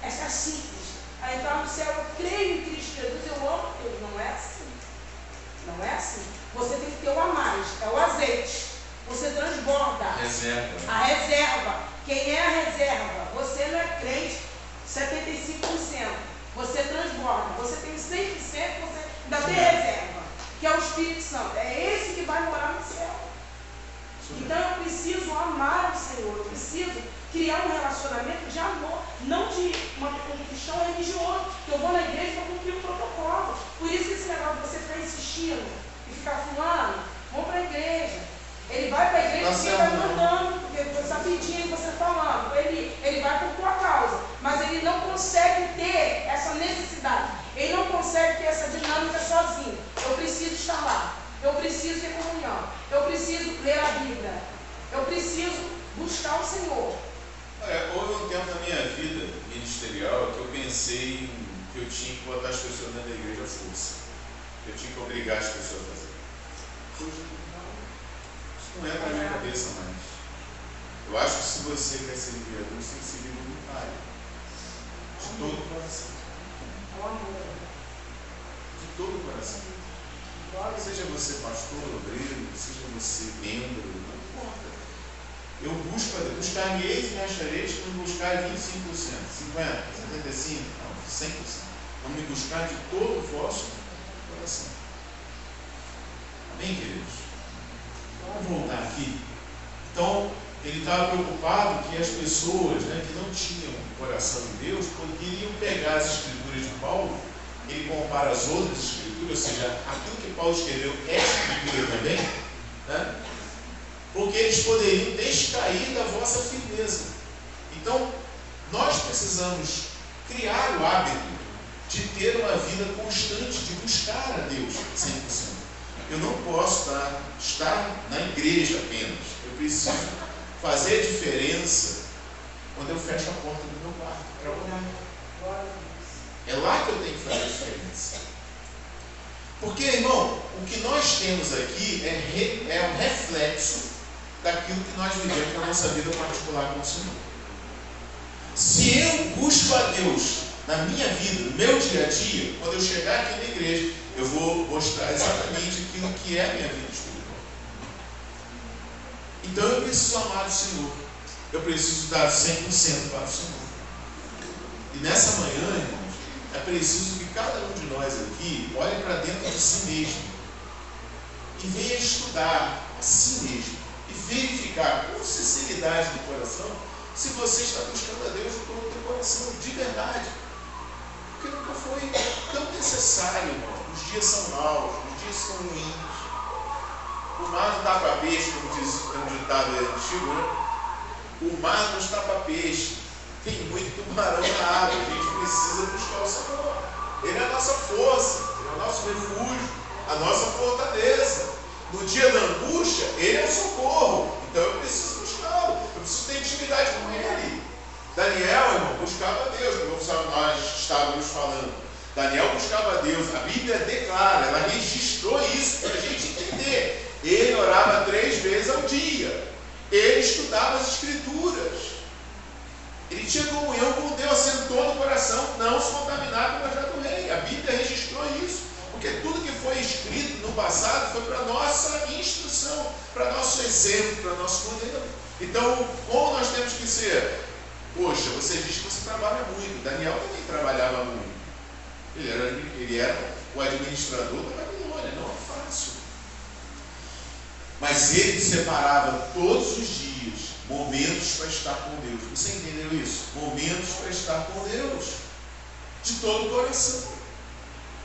[SPEAKER 2] é simples. A entrar no céu, eu creio em Cristo Jesus, eu amo Deus. Não é assim. Não é assim. Você tem que ter o a mais, é o azeite. Você transborda.
[SPEAKER 1] Reserva.
[SPEAKER 2] A reserva. Quem é a reserva? Você não é crente 75%. Você transborda. Você tem 100%, você ainda tem reserva. Que é o Espírito Santo. É esse que vai morar no céu. Então eu preciso amar o Senhor. Eu preciso criar um relacionamento de amor. Não de um cristão religioso. Que eu vou na igreja para cumprir o protocolo. Por isso que esse negócio de você ficar insistindo e ficar fulano, vamos para a igreja. Ele vai para a igreja porque ele vai mandando, porque você está pedindo, você está falando. Ele vai por tua causa. Mas ele não consegue ter essa necessidade. Ele não consegue ter essa dinâmica sozinho. Eu preciso estar lá. Eu preciso ter comunhão. Eu preciso ler a Bíblia. Eu preciso buscar o Senhor.
[SPEAKER 1] Houve um tempo na minha vida ministerial que eu pensei que eu tinha que botar as pessoas dentro da igreja à força. Eu tinha que obrigar as pessoas a fazer. Hoje isso não entra na minha cabeça mais. Eu acho que se você quer servir a Deus, você tem que servir voluntário. De todo o coração. De todo o coração. Seja você pastor, obreiro, seja você membro, não importa. Eu buscar-me-eis e me achareis quando me buscar 25%, 50%, 75%, não, 100%. Vamos me buscar de todo o vosso coração. Amém, queridos? Vamos voltar aqui. Então, ele estava preocupado que as pessoas, que não tinham o coração de Deus, poderiam pegar as escrituras de Paulo. Ele compara as outras escrituras, ou seja, aquilo que Paulo escreveu é escritura também, porque eles poderiam descair da vossa firmeza. Então, nós precisamos criar o hábito de ter uma vida constante, de buscar a Deus 100%. Eu não posso estar na igreja apenas. Eu preciso fazer a diferença quando eu fecho a porta do meu quarto para orar. É lá que eu tenho que fazer a diferença. Porque, irmão, o que nós temos aqui é um reflexo daquilo que nós vivemos na nossa vida particular com o Senhor. Se eu busco a Deus na minha vida, no meu dia a dia, quando eu chegar aqui na igreja, eu vou mostrar exatamente aquilo que é a minha vida espiritual. Então eu preciso amar o Senhor. Eu preciso dar 100% para o Senhor. E nessa manhã, irmãos, é preciso que cada um de nós aqui olhe para dentro de si mesmo e venha estudar a si mesmo e verificar com sinceridade do coração se você está buscando a Deus com todo o teu coração, de verdade. Porque nunca foi tão necessário, irmão. Os dias são maus, os dias são ruins. O mar não dá para peixe, como diz um ditado antigo, O mar não está para peixe. Tem muito tubarão na água. A gente precisa buscar o Senhor. Ele é a nossa força, Ele é o nosso refúgio, a nossa fortaleza. No dia da angústia, Ele é o socorro. Então eu preciso buscá-lo. Eu preciso ter intimidade com Ele. Daniel, irmão, buscava a Deus, como nós estávamos falando. Daniel buscava a Deus. A Bíblia declara, ela registrou isso para a gente entender. Ele orava 3 vezes ao dia. Ele estudava as Escrituras. Ele tinha comunhão com Deus, assentou no coração, não se contaminar com o manjar do rei. A Bíblia registrou isso. Porque tudo que foi escrito no passado foi para nossa instrução, para nosso exemplo, para nosso modelo. Então, como nós temos que ser? Poxa, você diz que você trabalha muito. Daniel também trabalhava muito. Ele era o administrador da Babilônia. Não é fácil. Mas ele separava todos os dias momentos para estar com Deus. Você entendeu isso? Momentos para estar com Deus. De todo o coração.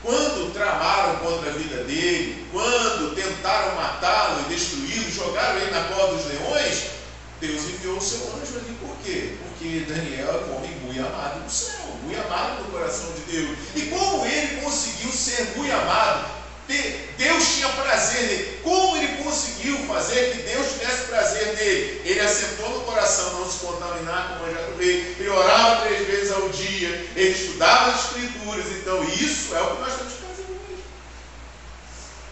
[SPEAKER 1] Quando tramaram contra a vida dele, quando tentaram matá-lo e destruí-lo, jogaram ele na cova dos leões, Deus enviou o seu anjo ali. Por quê? Porque Daniel é um homem muito amado do céu, muito amado no coração de Deus. E como ele conseguiu ser muito amado, Deus tinha prazer nele. Como ele conseguiu fazer que Deus tivesse prazer nele? Ele assentou no coração não se contaminar, como eu já falei. Ele orava 3 vezes ao dia. Ele estudava as Escrituras. Então isso é o que nós temos que fazer hoje.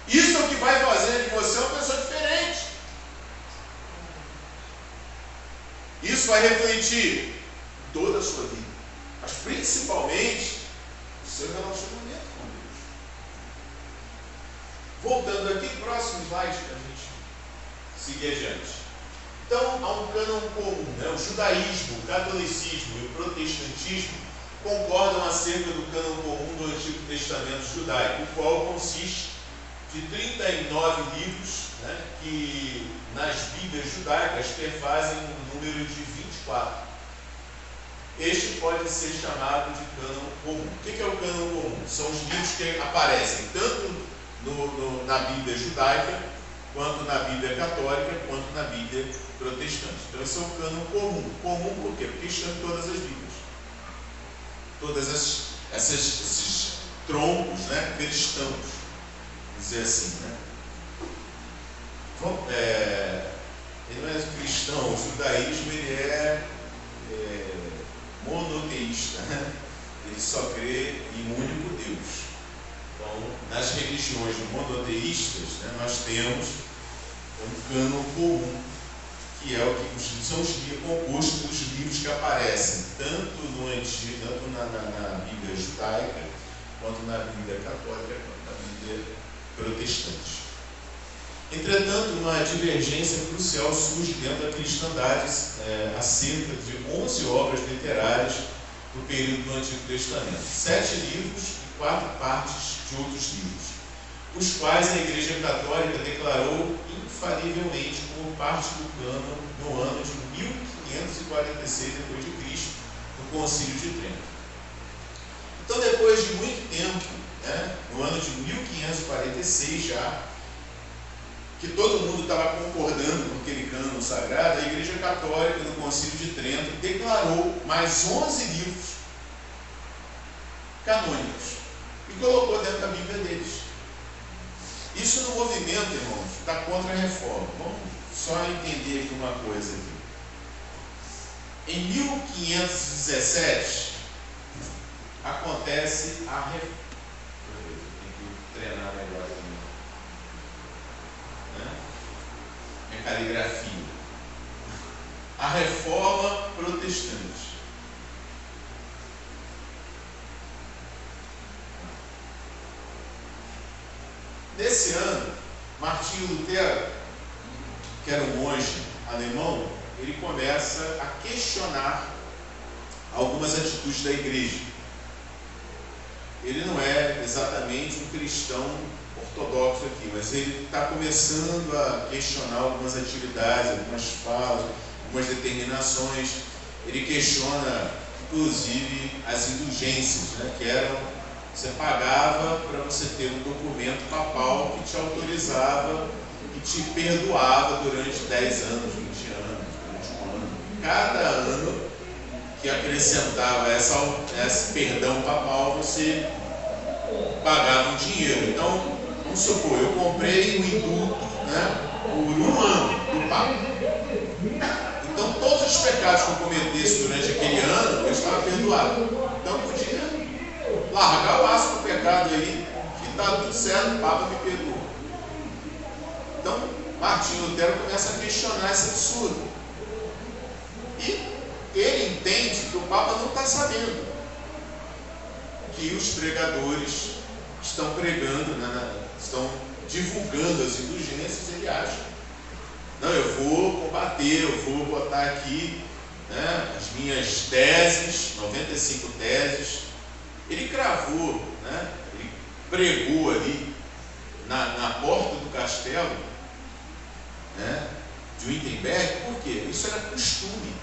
[SPEAKER 1] Isso é o que vai fazer de você uma pessoa diferente. Isso vai refletir toda a sua vida, mas principalmente o seu relacionamento com Deus. Voltando aqui, próximo slide para a gente seguir adiante. Então, há um cânon comum, né? O judaísmo, o catolicismo e o protestantismo concordam acerca do cânon comum do Antigo Testamento judaico, o qual consiste de 39 livros, né, que nas Bíblias judaicas perfazem um número de 24. Este pode ser chamado de cânon comum. O que é o cânon comum? São os livros que aparecem tanto na Bíblia judaica, quanto na Bíblia católica, quanto na Bíblia protestante. Então esse é o cânon comum. Comum por quê? Porque estão em todas as Bíblias. Todas esses troncos, né, cristãos. Dizer assim, né? Ele não é cristão, o judaísmo ele é monoteísta, né? Ele só crê em um único Deus. Então, nas religiões monoteístas, né, nós temos um cânon comum, que é o que são composto dos livros que aparecem tanto no Antigo, tanto na Bíblia judaica, quanto na Bíblia católica, quanto na Bíblia protestante. Entretanto, uma divergência crucial surge dentro da cristandade acerca de 11 obras literárias do período do Antigo Testamento, 7 livros e 4 partes de outros livros, os quais a Igreja Católica declarou infalivelmente como parte do cânon no ano de 1546 d.C., no Concílio de Trento. Então, depois de muito tempo, no ano de 1546 já, que todo mundo estava concordando com aquele cânon sagrado, a Igreja Católica, no Concílio de Trento, declarou mais 11 livros canônicos e colocou dentro da Bíblia deles. Isso no movimento, irmãos, da Contra-Reforma. Vamos só entender aqui uma coisa aqui. Em 1517 acontece a reforma. Treinar melhor aqui, né? É caligrafia. A Reforma Protestante. Nesse ano, Martinho Lutero, que era um monge alemão, ele começa a questionar algumas atitudes da igreja. Ele não é exatamente um cristão ortodoxo aqui, mas ele está começando a questionar algumas atividades, algumas falas, algumas determinações. Ele questiona, inclusive, as indulgências, né, que eram, você pagava para você ter um documento papal que te autorizava e te perdoava durante 10 anos, 20 anos, durante um ano. Cada ano que acrescentava esse perdão papal, você pagava um dinheiro. Então, vamos supor, eu comprei um indulto, né, por um ano do Papa. Então, todos os pecados que eu cometesse durante aquele ano, eu estava perdoado. Então, eu podia largar o aço do pecado aí, que está tudo certo, o Papa me perdoou. Então, Martinho Lutero começa a questionar esse absurdo. E ele entende que o Papa não está sabendo que os pregadores estão pregando, estão divulgando as indulgências. Ele acha, não, eu vou combater, eu vou botar aqui, né, as minhas teses, 95 teses. Ele cravou, né, ele pregou ali na porta do castelo, né, de Wittenberg. Por quê? Isso era costume.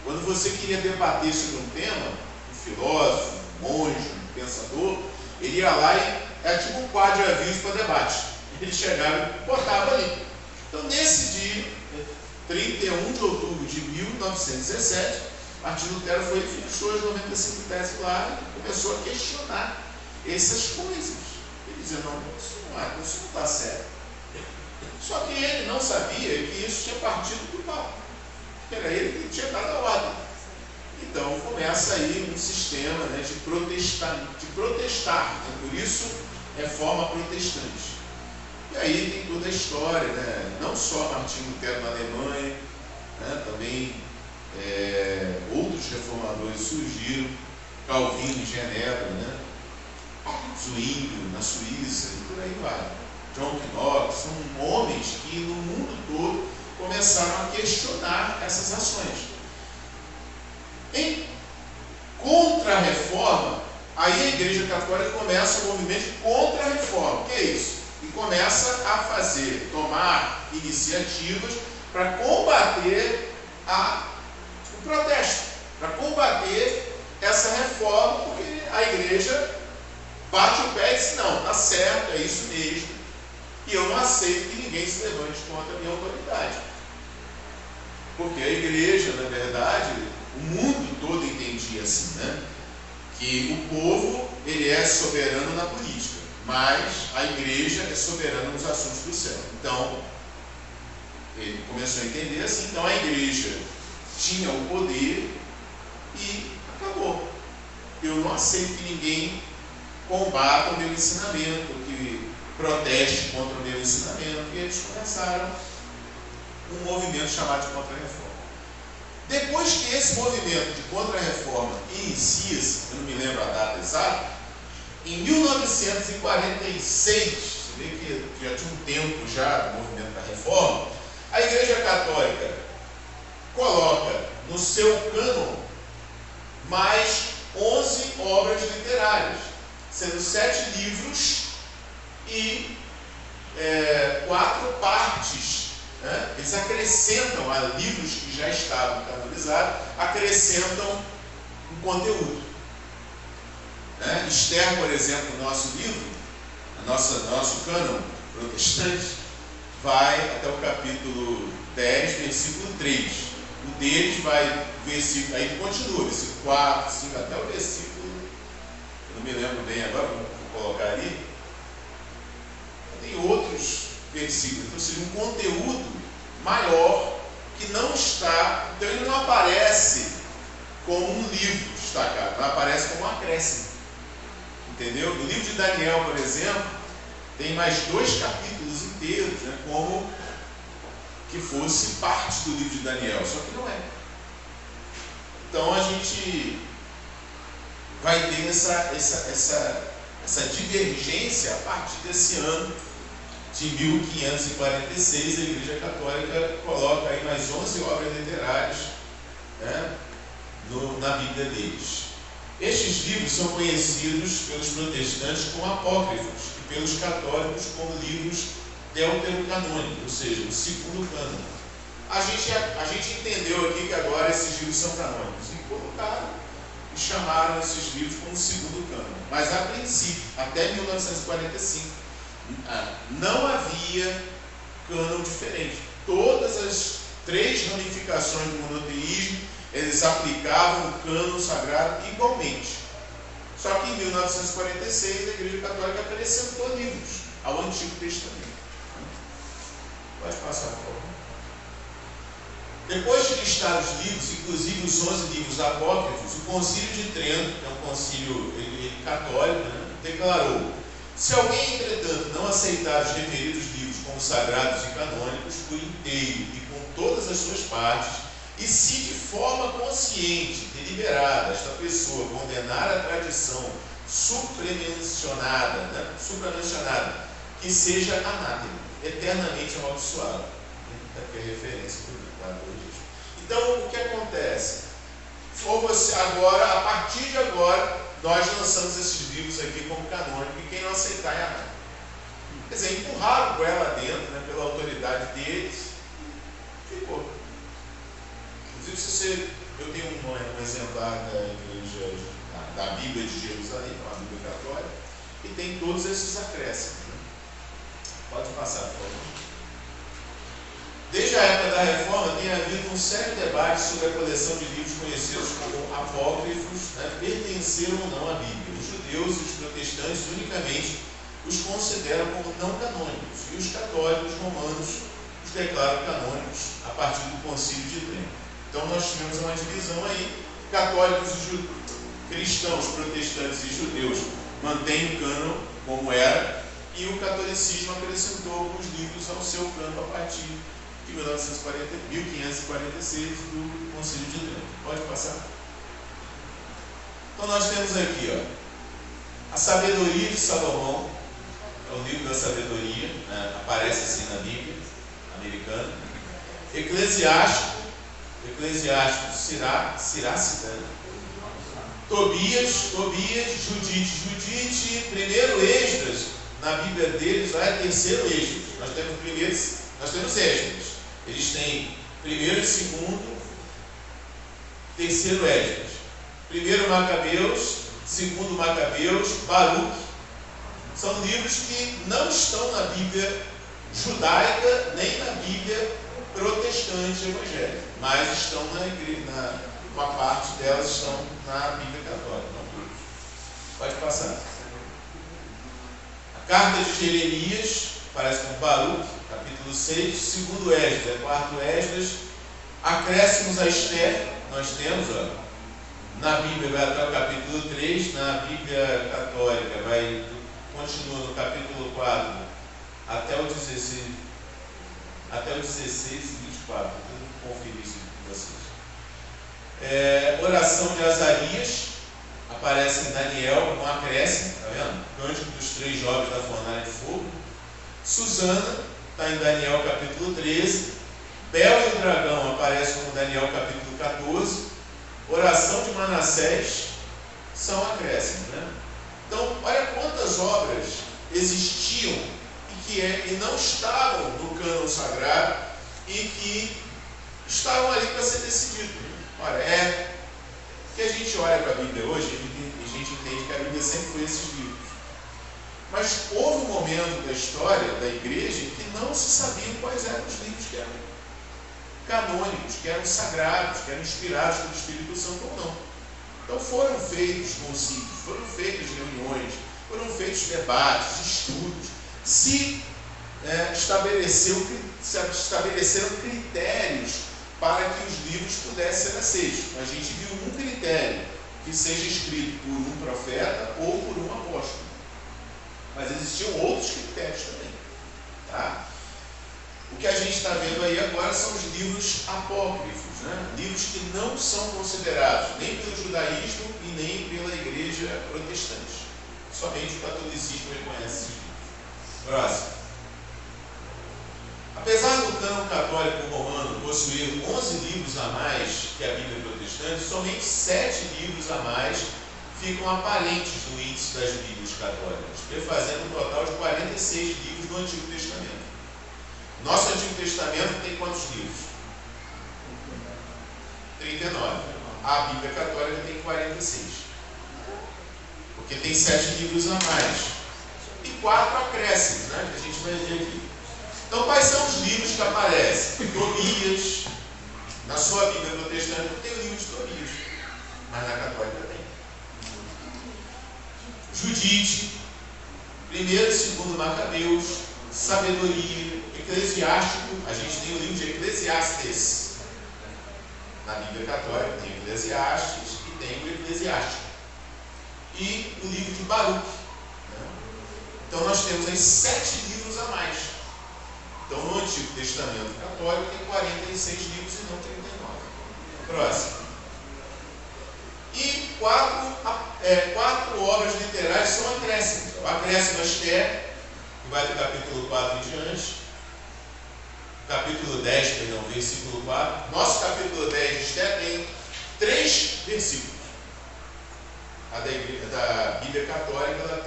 [SPEAKER 1] Quando você queria debater sobre um tema, um filósofo, um monge, um pensador, ele ia lá e era tipo um quadro de aviso para debate. Ele chegava e botava ali. Então, nesse dia, 31 de outubro de 1917, Martim Lutero foi e fechou as 95 teses lá e começou a questionar essas coisas. Ele dizia, não, isso não está certo. Só que ele não sabia que isso tinha partido do Papa. Era ele que tinha dado a ordem. Então começa aí um sistema, né, de protestar. Né? Por isso, reforma protestante. E aí tem toda a história, né? Não só Martim Lutero na Alemanha, né? Também outros reformadores surgiram, Calvino em Genebra, né? Zwinglio na Suíça, e por aí vai. John Knox, são homens que no mundo todo começaram a questionar essas ações. Em contra-reforma, aí a Igreja Católica começa o movimento de contra-reforma. O que é isso? E começa a tomar iniciativas para combater o protesto, para combater essa reforma, porque a Igreja bate o pé e diz, não, está certo, é isso mesmo, e eu não aceito que ninguém se levante contra a minha autoridade. Porque a Igreja, na verdade, o mundo todo entendia assim, né? Que o povo, ele é soberano na política, mas a Igreja é soberana nos assuntos do céu. Então, ele começou a entender assim, então a Igreja tinha o poder e acabou. Eu não aceito que ninguém combata o meu ensinamento, que proteste contra o meu ensinamento, e eles começaram um movimento chamado de contra-reforma. Depois que esse movimento de contra-reforma inicia-se, eu não me lembro a data exata, em 1946, você vê que já tinha um tempo já do movimento da reforma, a Igreja Católica coloca no seu cânon mais 11 obras literárias, sendo 7 livros e 4 partes. Né? Eles acrescentam a livros que já estavam canonizados, acrescentam um conteúdo. Né? Esther, por exemplo, no nosso livro, nosso cânon protestante, vai até o capítulo 10, versículo 3. O deles vai, versículo, aí continua, versículo 4, 5, até o versículo, eu não me lembro bem agora, vou colocar ali. Tem outros versículos, então seria um conteúdo maior que não está, então ele não aparece como um livro destacado, não aparece como um acréscimo. Entendeu? No livro de Daniel, por exemplo, tem mais 2 capítulos inteiros, né, como que fosse parte do livro de Daniel, só que não é. Então a gente vai ter essa divergência a partir desse ano de 1546. A Igreja Católica coloca aí mais 11 obras literárias, né, na Bíblia deles. Estes livros são conhecidos pelos protestantes como apócrifos e pelos católicos como livros deuterocanônicos, ou seja, o segundo cânon. A gente entendeu aqui que agora esses livros são canônicos e colocaram e chamaram esses livros como segundo cânon. Mas a princípio, até 1945, não havia cânon diferente. Todas as 3 ramificações do monoteísmo, eles aplicavam o cânon sagrado igualmente. Só que em 1946 a Igreja Católica acrescentou livros ao Antigo Testamento. Pode passar, por favor. Depois de listar os livros, inclusive os 11 livros apócrifos, o Concílio de Trento, que é um concílio católico, né, declarou: se alguém, entretanto, não aceitar os referidos livros como sagrados e canônicos por inteiro e com todas as suas partes, e se de forma consciente, deliberada, esta pessoa condenar a tradição supramencionada, que seja anátema, eternamente amaldiçoado. Aqui é a referência do hoje. Então, o que acontece? Agora, a partir de agora, nós lançamos esses livros aqui como canônicos, e quem não aceitar é anátema. Quer dizer, empurraram com ela dentro, né, pela autoridade deles, e ficou. Inclusive, eu tenho um exemplar da igreja, da Bíblia de Jerusalém, uma Bíblia católica, e tem todos esses acréscimos. Pode passar, por favor. Desde a época da Reforma, um sério debate sobre a coleção de livros conhecidos como apócrifos, né, pertenceram ou não à Bíblia. Os judeus e os protestantes unicamente os consideram como não canônicos, e os católicos romanos os declaram canônicos a partir do Concílio de Trento. Então nós tivemos uma divisão aí: católicos e cristãos, protestantes e judeus mantêm o cânon como era, e o catolicismo acrescentou alguns livros ao seu cânon a partir de 1546 do Concílio de Trento. Pode passar? Então nós temos aqui, ó, a Sabedoria de Salomão, é o livro da sabedoria, né? Aparece assim na Bíblia americana. Eclesiástico, Siracida, Tobias, Judite, primeiro Esdras, na Bíblia deles lá é terceiro Esdras. Nós temos Esdras. Eles têm primeiro e segundo, terceiro Esdras. Primeiro Macabeus, segundo Macabeus, Baruque. São livros que não estão na Bíblia judaica nem na Bíblia protestante evangélica, mas estão na igreja, uma parte delas estão na Bíblia católica, não todos. Pode passar. A carta de Jeremias parece com Baruque, capítulo 6, segundo Esdras, quarto Esdras. Acréscimos a Esther, nós temos, na Bíblia vai até o capítulo 3, na Bíblia católica continua no capítulo 4 até o 16 e 24. Vou conferir isso com vocês. Oração de Azarias aparece em Daniel, com acréscimo, está vendo? Cântico dos 3 jovens da fornalha de fogo. Susana está em Daniel capítulo 13. Bel e o dragão aparece como Daniel capítulo 14. Oração de Manassés são acréscimos, né? Então, olha quantas obras existiam e não estavam no cânon sagrado e que estavam ali para ser decidido. Olha, que a gente olha para a Bíblia hoje e a gente entende que a Bíblia sempre foi esses livros. Mas houve um momento da história da igreja em que não se sabiam quais eram os livros que eram canônicos, que eram sagrados, que eram inspirados pelo Espírito Santo ou não. Então foram feitos concílios, foram feitas reuniões, foram feitos debates, estudos, se estabeleceram critérios para que os livros pudessem ser aceitos. A gente viu um critério, que seja escrito por um profeta ou por um apóstolo. Mas existiam outros critérios também. Tá? O que a gente está vendo aí agora são os livros apócrifos, né? Livros que não são considerados nem pelo judaísmo e nem pela igreja protestante. Somente o catolicismo reconhece esses livros. Próximo. Apesar do cânon católico romano possuir 11 livros a mais que a Bíblia protestante, somente 7 livros a mais ficam aparentes no índice das Bíblias católicas, fazendo um total de 46 livros do Antigo Testamento. Nosso Antigo Testamento tem quantos livros? 39. A Bíblia Católica tem 46. Porque tem 7 livros a mais. E 4 acréscimos, né? Que a gente vai ver aqui. Então, quais são os livros que aparecem? Tobias. Na sua Bíblia protestante não tem o livro de Tobias, mas na Católica tem. Judite. 1º e 2º Macabeus. Sabedoria. Eclesiástico, a gente tem o livro de Eclesiastes. Na Bíblia Católica tem Eclesiastes e tem o Eclesiástico. E o livro de Baruque. Né? Então nós temos aí 7 livros a mais. Então no Antigo Testamento Católico tem 46 livros e não 39. Próximo. E 4 obras literárias são acréscimos. O acréscimo a Esther, que vai do capítulo 4 em diante. Capítulo 10, versículo 4. Nosso capítulo 10 de Esther tem 3 versículos. A da Bíblia Católica ela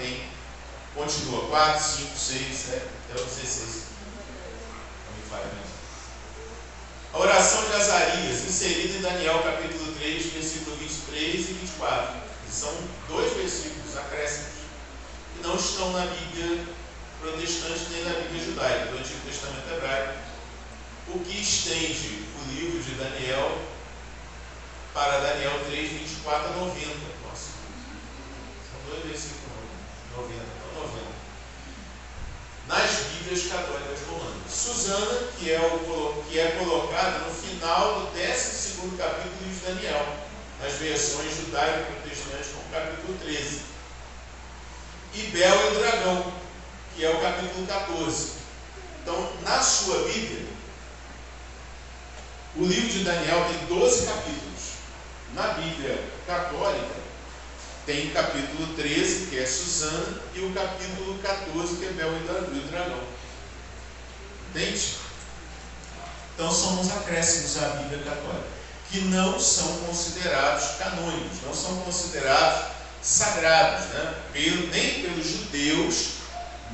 [SPEAKER 1] continua 4, 5, 6, 7, até o 16. Não me falha mesmo. A oração de Azarias, inserida em Daniel capítulo 3, versículo 23 e 24. E são 2 versículos acréscimos que não estão na Bíblia protestante nem na Bíblia judaica, do Antigo Testamento hebraico. o que estende o livro de Daniel para Daniel 3, 24 a 90. Nossa, são 2 versículos, 90, não 90. Nas Bíblias católicas romanas. Susana, que é colocada no final do 12º capítulo de Daniel, nas versões judaico-protestantes, como capítulo 13. E Bel e o Dragão, que é o capítulo 14. Então, na sua Bíblia, o livro de Daniel tem 12 capítulos. Na Bíblia católica, tem o capítulo 13, que é Susana, e o capítulo 14, que é Bel e o Dragão. Entende? Então, são os acréscimos à Bíblia católica, que não são considerados canônicos, não são considerados sagrados, né? Nem pelos judeus,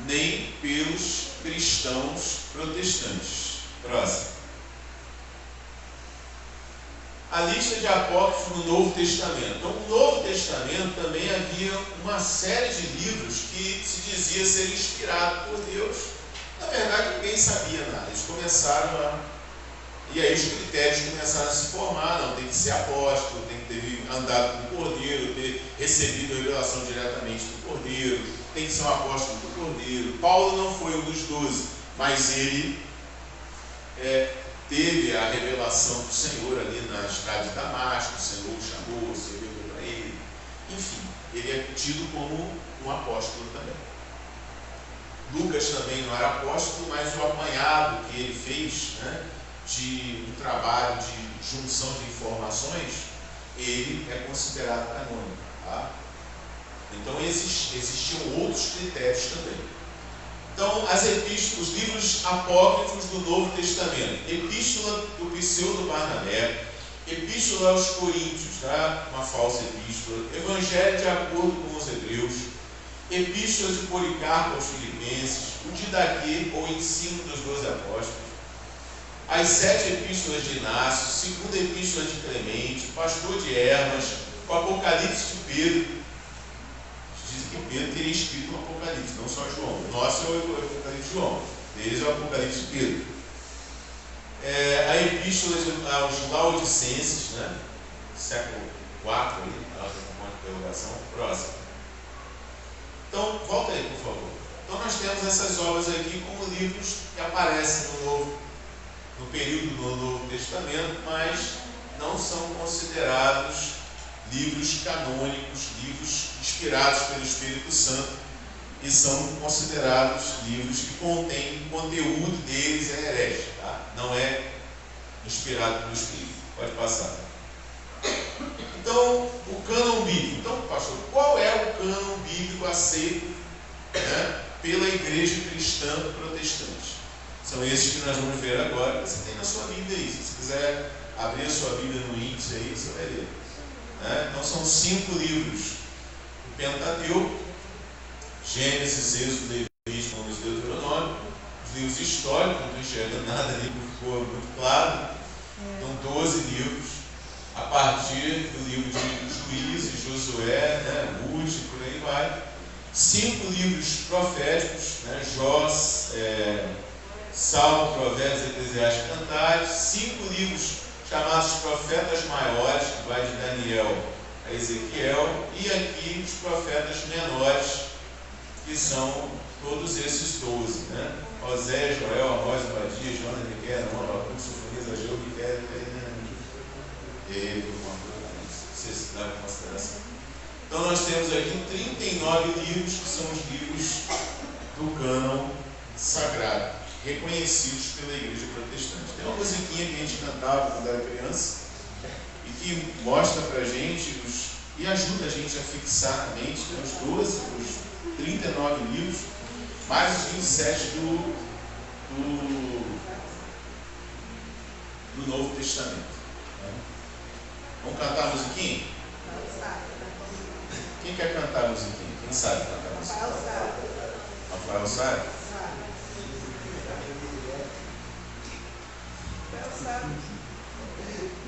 [SPEAKER 1] nem pelos cristãos protestantes. Próximo. A lista de apócrifos no Novo Testamento. Então, no Novo Testamento também havia uma série de livros que se dizia ser inspirado por Deus. Na verdade, ninguém sabia nada. Eles começaram a... E aí os critérios começaram a se formar. Não, tem que ser apóstolo, tem que ter andado com o Cordeiro, ter recebido a revelação diretamente do Cordeiro, tem que ser um apóstolo do Cordeiro. Paulo não foi um dos 12, mas ele teve a revelação do Senhor ali na estrada de Damasco. O Senhor o chamou, o Senhor deu para ele. Enfim, ele é tido como um apóstolo também. Lucas também não era apóstolo, mas o apanhado que ele fez, né, de um trabalho de junção de informações, ele é considerado canônico. Tá? Então existiam outros critérios também. Então, as epístolas, os livros apócrifos do Novo Testamento: Epístola do Pseudo Barnabé, Epístola aos Coríntios, tá? Uma falsa epístola, Evangelho de acordo com os Hebreus, Epístola de Policarpo aos Filipenses, o Didaquê, ou Ensino dos 12 Apóstolos, as 7 epístolas de Inácio, 2ª Epístola de Clemente, Pastor de Hermas, o Apocalipse de Pedro. Dizem que Pedro teria escrito o Apocalipse, não só João. O nosso é o Apocalipse de João, deles é o Apocalipse de Pedro. A Epístola aos Laodicenses, né? Século IV, ali, uma interrogação. Próximo. Então, volta aí, por favor. Então, nós temos essas obras aqui como livros que aparecem no período do Novo Testamento, mas não são considerados livros canônicos, livros inspirados pelo Espírito Santo, e são considerados livros que contêm o conteúdo deles é herege, tá? Não é inspirado pelo Espírito. Pode passar. Então, o cânon bíblico. Então, pastor, qual é o cânon bíblico aceito, né, pela igreja cristã protestante? São esses que nós vamos ver agora. Você tem na sua Bíblia aí. Se você quiser abrir a sua Bíblia no índice aí, você vai ler. Então são 5 livros: o Pentateuco, Gênesis, Êxodo, Levítico, Números, Deuteronômio. Os livros históricos, não estou enxergando nada ali, ficou muito claro. Então 12 livros, a partir do livro de Juízes, Josué, né, Ruth, por aí vai. 5 livros proféticos, né, Jó, Salmo, Provérbios, Eclesiastes, Cantares. 5 livros chamados profetas maiores, que vai de Daniel a Ezequiel, e aqui os profetas menores, que são todos esses 12, né? Osés, Joel, Amós, Obadias, Jonas, Miqueias, Amós, Abacuque, Sofonias, Ageu, Miqueias, você se dá em consideração. Então nós temos aqui 39 livros, que são os livros do cânon sagrado, reconhecidos pela igreja protestante. Tem uma musiquinha que a gente cantava quando era criança e que mostra pra gente e ajuda a gente a fixar na mente, né, os 39 livros, mais os 27 do Novo Testamento. Né? Vamos cantar a musiquinha? Quem quer cantar a musiquinha? Quem sabe cantar a musiquinha? Rafael sabe?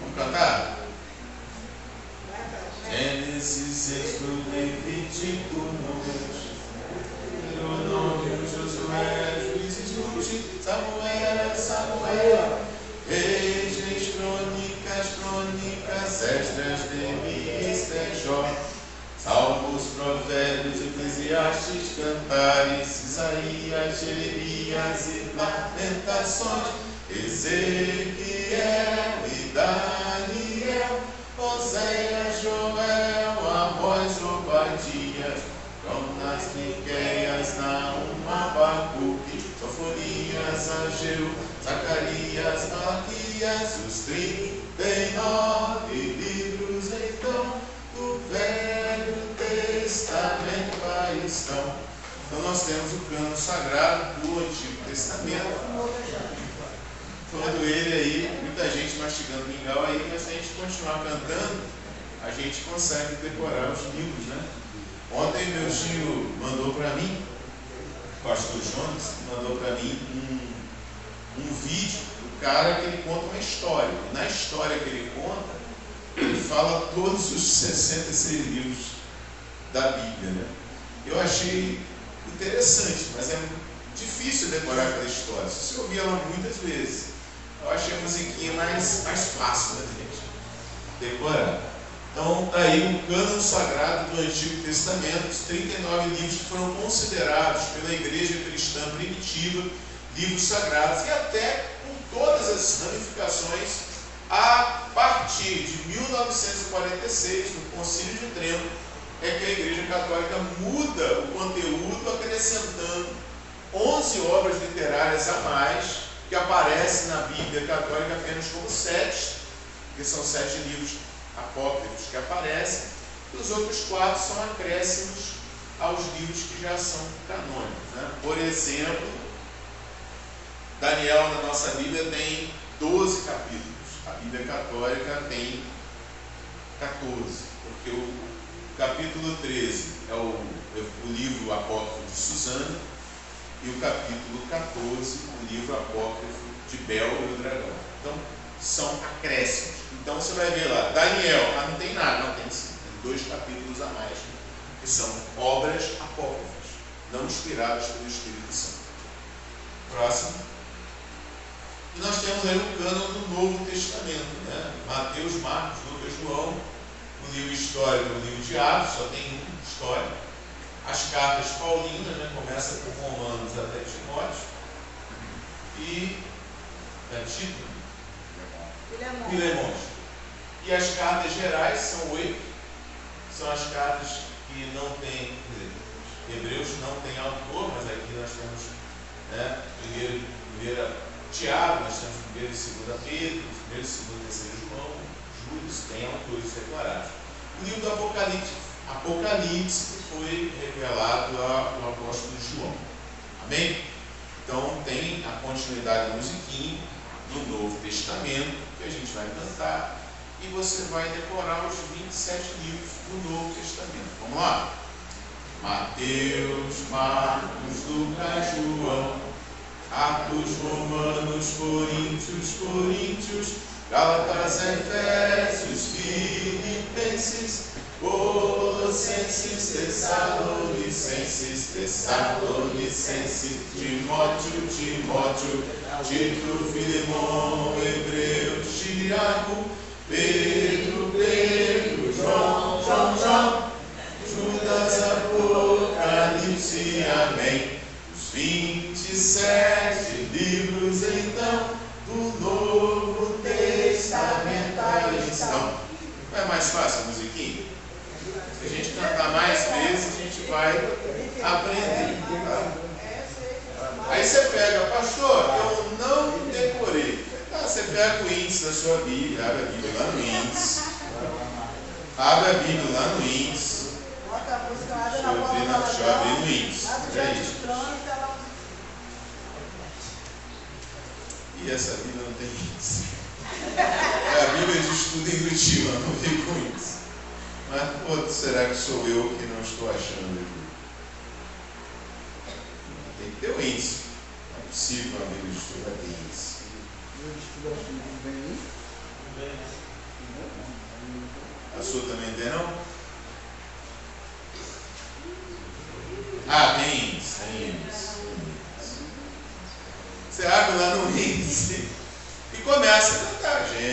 [SPEAKER 1] Vamos cantar? Gênesis, Êxodo, Levítico, Números, Deuteronômio, Josué, Juízes, Ruth, Samuel, Reis, crônicas, Esdras, Neemias, Jó, Salmos, Provérbios, Eclesiastes, Cantares, Isaías, Jeremias e Lamentações, Ezequiel e Daniel, Oséias, Joel, Amós, Obadias, Jonas, Miqueias, Naum, Abacuque, Sofonias, Ageu, Zacarias, Malaquias, os 39 livros então do Velho Testamento aí estão. Então nós temos o cano sagrado do Antigo Testamento. Todo ele aí, muita gente mastigando mingau aí, mas se a gente continuar cantando, a gente consegue decorar os livros, né? Ontem meu tio mandou para mim, o pastor Jonas, mandou para mim um vídeo do cara que ele conta uma história. E na história que ele conta, ele fala todos os 66 livros da Bíblia, né? Eu achei interessante, mas é difícil decorar aquela história. Se você ouvir ela muitas vezes, eu achei a musiquinha mais fácil da gente decorar. Então, está aí o cânon sagrado do Antigo Testamento, os 39 livros que foram considerados pela igreja cristã primitiva livros sagrados, e até com todas as ramificações a partir de 1946, no Concílio de Trento, é que a Igreja Católica muda o conteúdo, acrescentando 11 obras literárias a mais, que aparecem na Bíblia Católica apenas como 7, que são 7 livros apócrifos que aparecem, e os outros 4 são acréscimos aos livros que já são canônicos, né? Por exemplo, Daniel na nossa Bíblia tem 12 capítulos, a Bíblia Católica tem 14, porque o capítulo 13 é o livro apócrifo de Susana, e o capítulo 14, o livro apócrifo de Bel e o Dragão. Então, são acréscimos. Então, você vai ver lá, Daniel, não tem nada, não tem sim, tem 2 capítulos a mais, que são obras apócrifas, não inspiradas pelo Espírito Santo. Próximo. E nós temos aí o cânon do Novo Testamento, né? Mateus, Marcos, Lucas, João, o livro histórico, o livro de Atos, só tem história. As cartas paulinas, né? Começa por Romanos até Timóteo. E Tito, Filemões. E as cartas gerais são 8, são as cartas que não tem, Hebreus não tem autor, mas aqui nós temos, né, primeira Tiago, nós temos 1º e 2º Pedro, 1º, 2º e 3º João, Júlio, tem autores declarados. O livro do Apocalipse foi revelado ao apóstolo João. Amém? Então tem a continuidade da musiquinha do Novo Testamento, que a gente vai cantar, e você vai decorar os 27 livros do Novo Testamento. Vamos lá? Mateus, Marcos, Lucas, João, Atos, Romanos, Coríntios, Gálatas, Efésios, Filipenses, Colossenses, Tessalonicenses, Timóteo, Tito, Filemão, Hebreus, Tiago, Pedro, João, Judas, Apocalipse, amém. Os 27 livros então do Novo Testamento aí estão. Não é mais fácil a musiquinha? Se a gente cantar mais vezes, a gente vai aprender. Tá? Aí você pega, pastor, eu não decorei. Você pega o índice da sua Bíblia, abre a Bíblia lá no índice. Abre a Bíblia lá no índice. Deixa eu abrir no índice. É isso. E essa Bíblia não tem índice. É a Bíblia de estudo indutivo, não vem com índice. Mas será que sou eu que não estou achando aqui? Tem que ter o índice. Não é possível a Bíblia de estudo ter índice. A sua também tem, não? Ah, tem índice. Você abre lá no índice e começa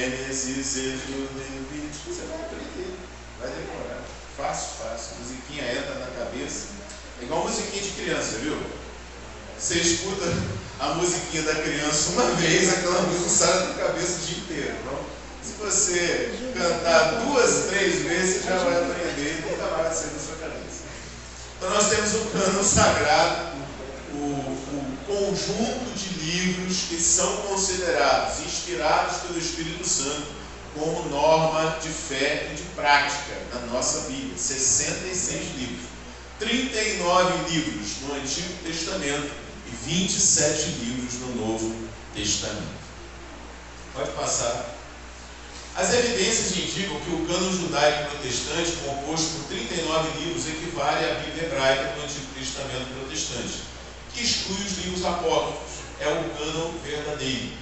[SPEAKER 1] Gênesis, Êxodo, Levítico. Você vai aprender, vai decorar. Fácil, fácil. Musiquinha entra na cabeça. É igual musiquinha de criança, viu? Você escuta a musiquinha da criança uma vez, aquela música sai da cabeça o dia inteiro. Então, se você cantar 2, 3 vezes, você já vai aprender e nunca mais vai sair da sua cabeça. Então nós temos o cânon sagrado, o conjunto de livros que são considerados, inspirados pelo Espírito Santo, como norma de fé e de prática na nossa Bíblia. 66 livros. 39 livros no Antigo Testamento e 27 livros no Novo Testamento. Pode passar. As evidências indicam que o cânon judaico protestante, composto por 39 livros, equivale à Bíblia hebraica do Antigo Testamento protestante, que exclui os livros apócrifos. É o cânon verdadeiro.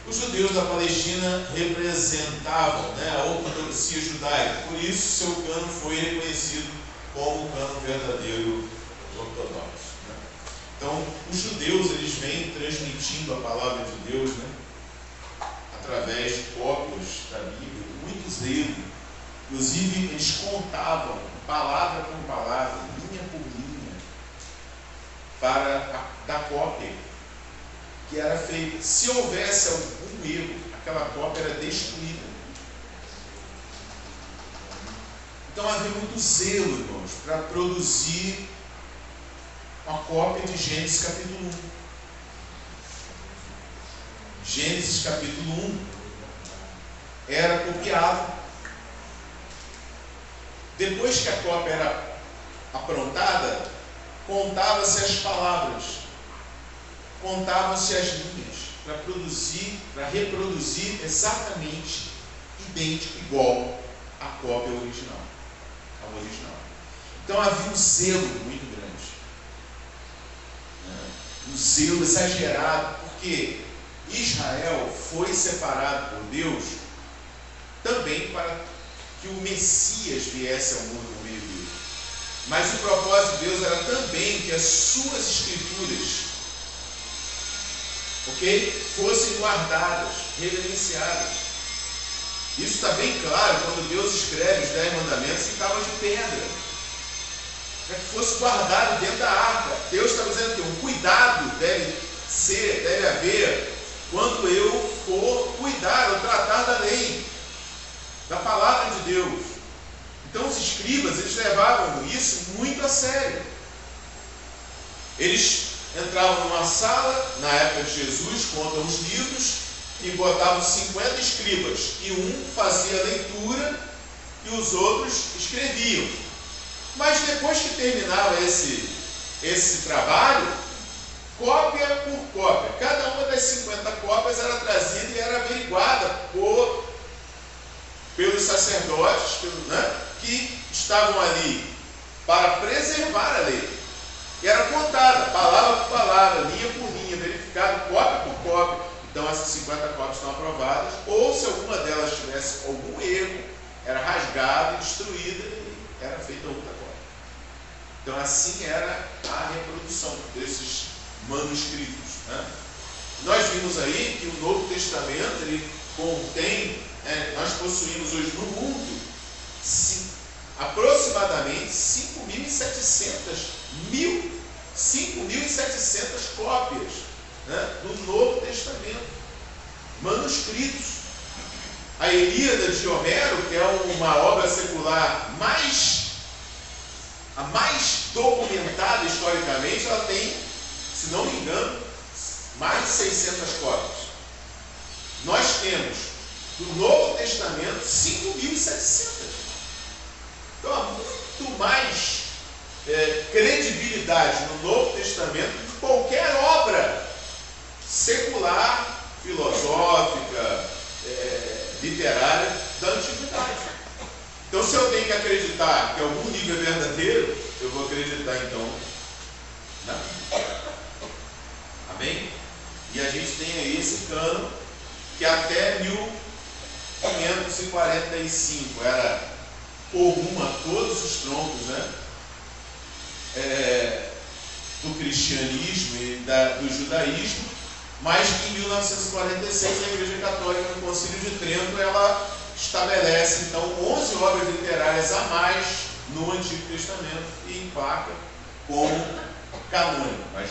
[SPEAKER 1] Os judeus da Palestina representavam a ortodoxia judaica, por isso seu cânon foi reconhecido como o cânon verdadeiro ortodoxo. Então, os judeus eles vêm transmitindo a palavra de Deus através de cópias da Bíblia, muito zelo. Inclusive, eles contavam palavra por palavra, linha por linha, para da cópia que era feita. Se houvesse algum erro, aquela cópia era destruída. Então havia muito zelo, irmãos, para produzir uma cópia de Gênesis capítulo 1. Gênesis capítulo 1 era copiado. Depois que a cópia era aprontada, contava-se as palavras, contavam-se as linhas, para reproduzir exatamente idêntico, igual à cópia original. Então havia um zelo muito grande, um zelo exagerado, porque Israel foi separado por Deus também para que o Messias viesse ao mundo no meio dele. Mas o propósito de Deus era também que as suas escrituras, fossem guardadas, reverenciadas. Isso está bem claro quando Deus escreve os 10 mandamentos em tábuas de pedra, para que fosse guardado dentro da arca. Deus está dizendo que um cuidado deve haver quando eu for cuidar ou tratar da lei, da palavra de Deus. Então os escribas, eles levavam isso muito a sério. Eles entravam numa sala, na época de Jesus, contam os livros, e botavam 50 escribas, e um fazia a leitura e os outros escreviam. Mas depois que terminava esse trabalho, cópia por cópia, cada uma das 50 cópias era trazida e era averiguada pelos sacerdotes que estavam ali para preservar a lei. E era contada, palavra por palavra, linha por linha, verificado cópia por cópia. Então essas 50 cópias estão aprovadas, ou se alguma delas tivesse algum erro, era rasgada e destruída e era feita outra cópia. Então assim era a reprodução desses manuscritos. Nós vimos aí que o Novo Testamento ele contém, nós possuímos hoje no mundo aproximadamente 5.700 cópias do Novo Testamento, manuscritos. A Ilíada de Homero, que é uma obra secular a mais documentada historicamente, ela tem, se não me engano, mais de 600 cópias. Nós temos do Novo Testamento 5.700. Então há muito mais credibilidade no Novo Testamento do que qualquer obra secular, filosófica, literária da antiguidade. Então, se eu tenho que acreditar que algum livro é verdadeiro, eu vou acreditar então na Bíblia. Amém? E a gente tem aí esse cânon que até 1545 era comum a todos os troncos do cristianismo e do judaísmo, mas que em 1946 a Igreja Católica, no Concílio de Trento, ela estabelece então 11 obras literárias a mais no Antigo Testamento e emplaca como canônico, mas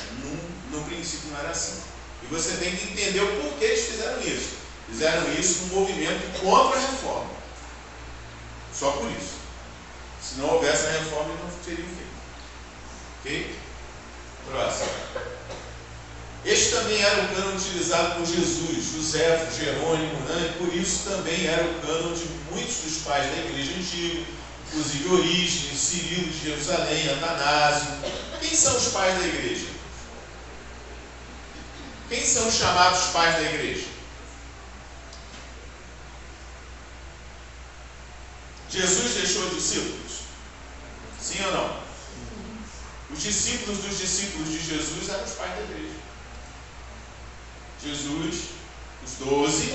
[SPEAKER 1] no princípio não era assim. E você tem que entender o porquê eles fizeram isso. Fizeram isso num movimento contra a reforma. Só por isso. Se não houvesse a reforma, eles não teriam feito. Ok? Próximo. Este também era o cânon utilizado por Jesus, José, Jerônimo, né? E por isso também era o cânon de muitos dos pais da igreja antiga, inclusive Orígenes, Cirilo de Jerusalém, Atanásio. Quem são os pais da igreja? Quem são os chamados pais da igreja? Jesus deixou discípulos? Sim ou não? Os discípulos dos discípulos de Jesus eram os pais da igreja. Jesus, os 12,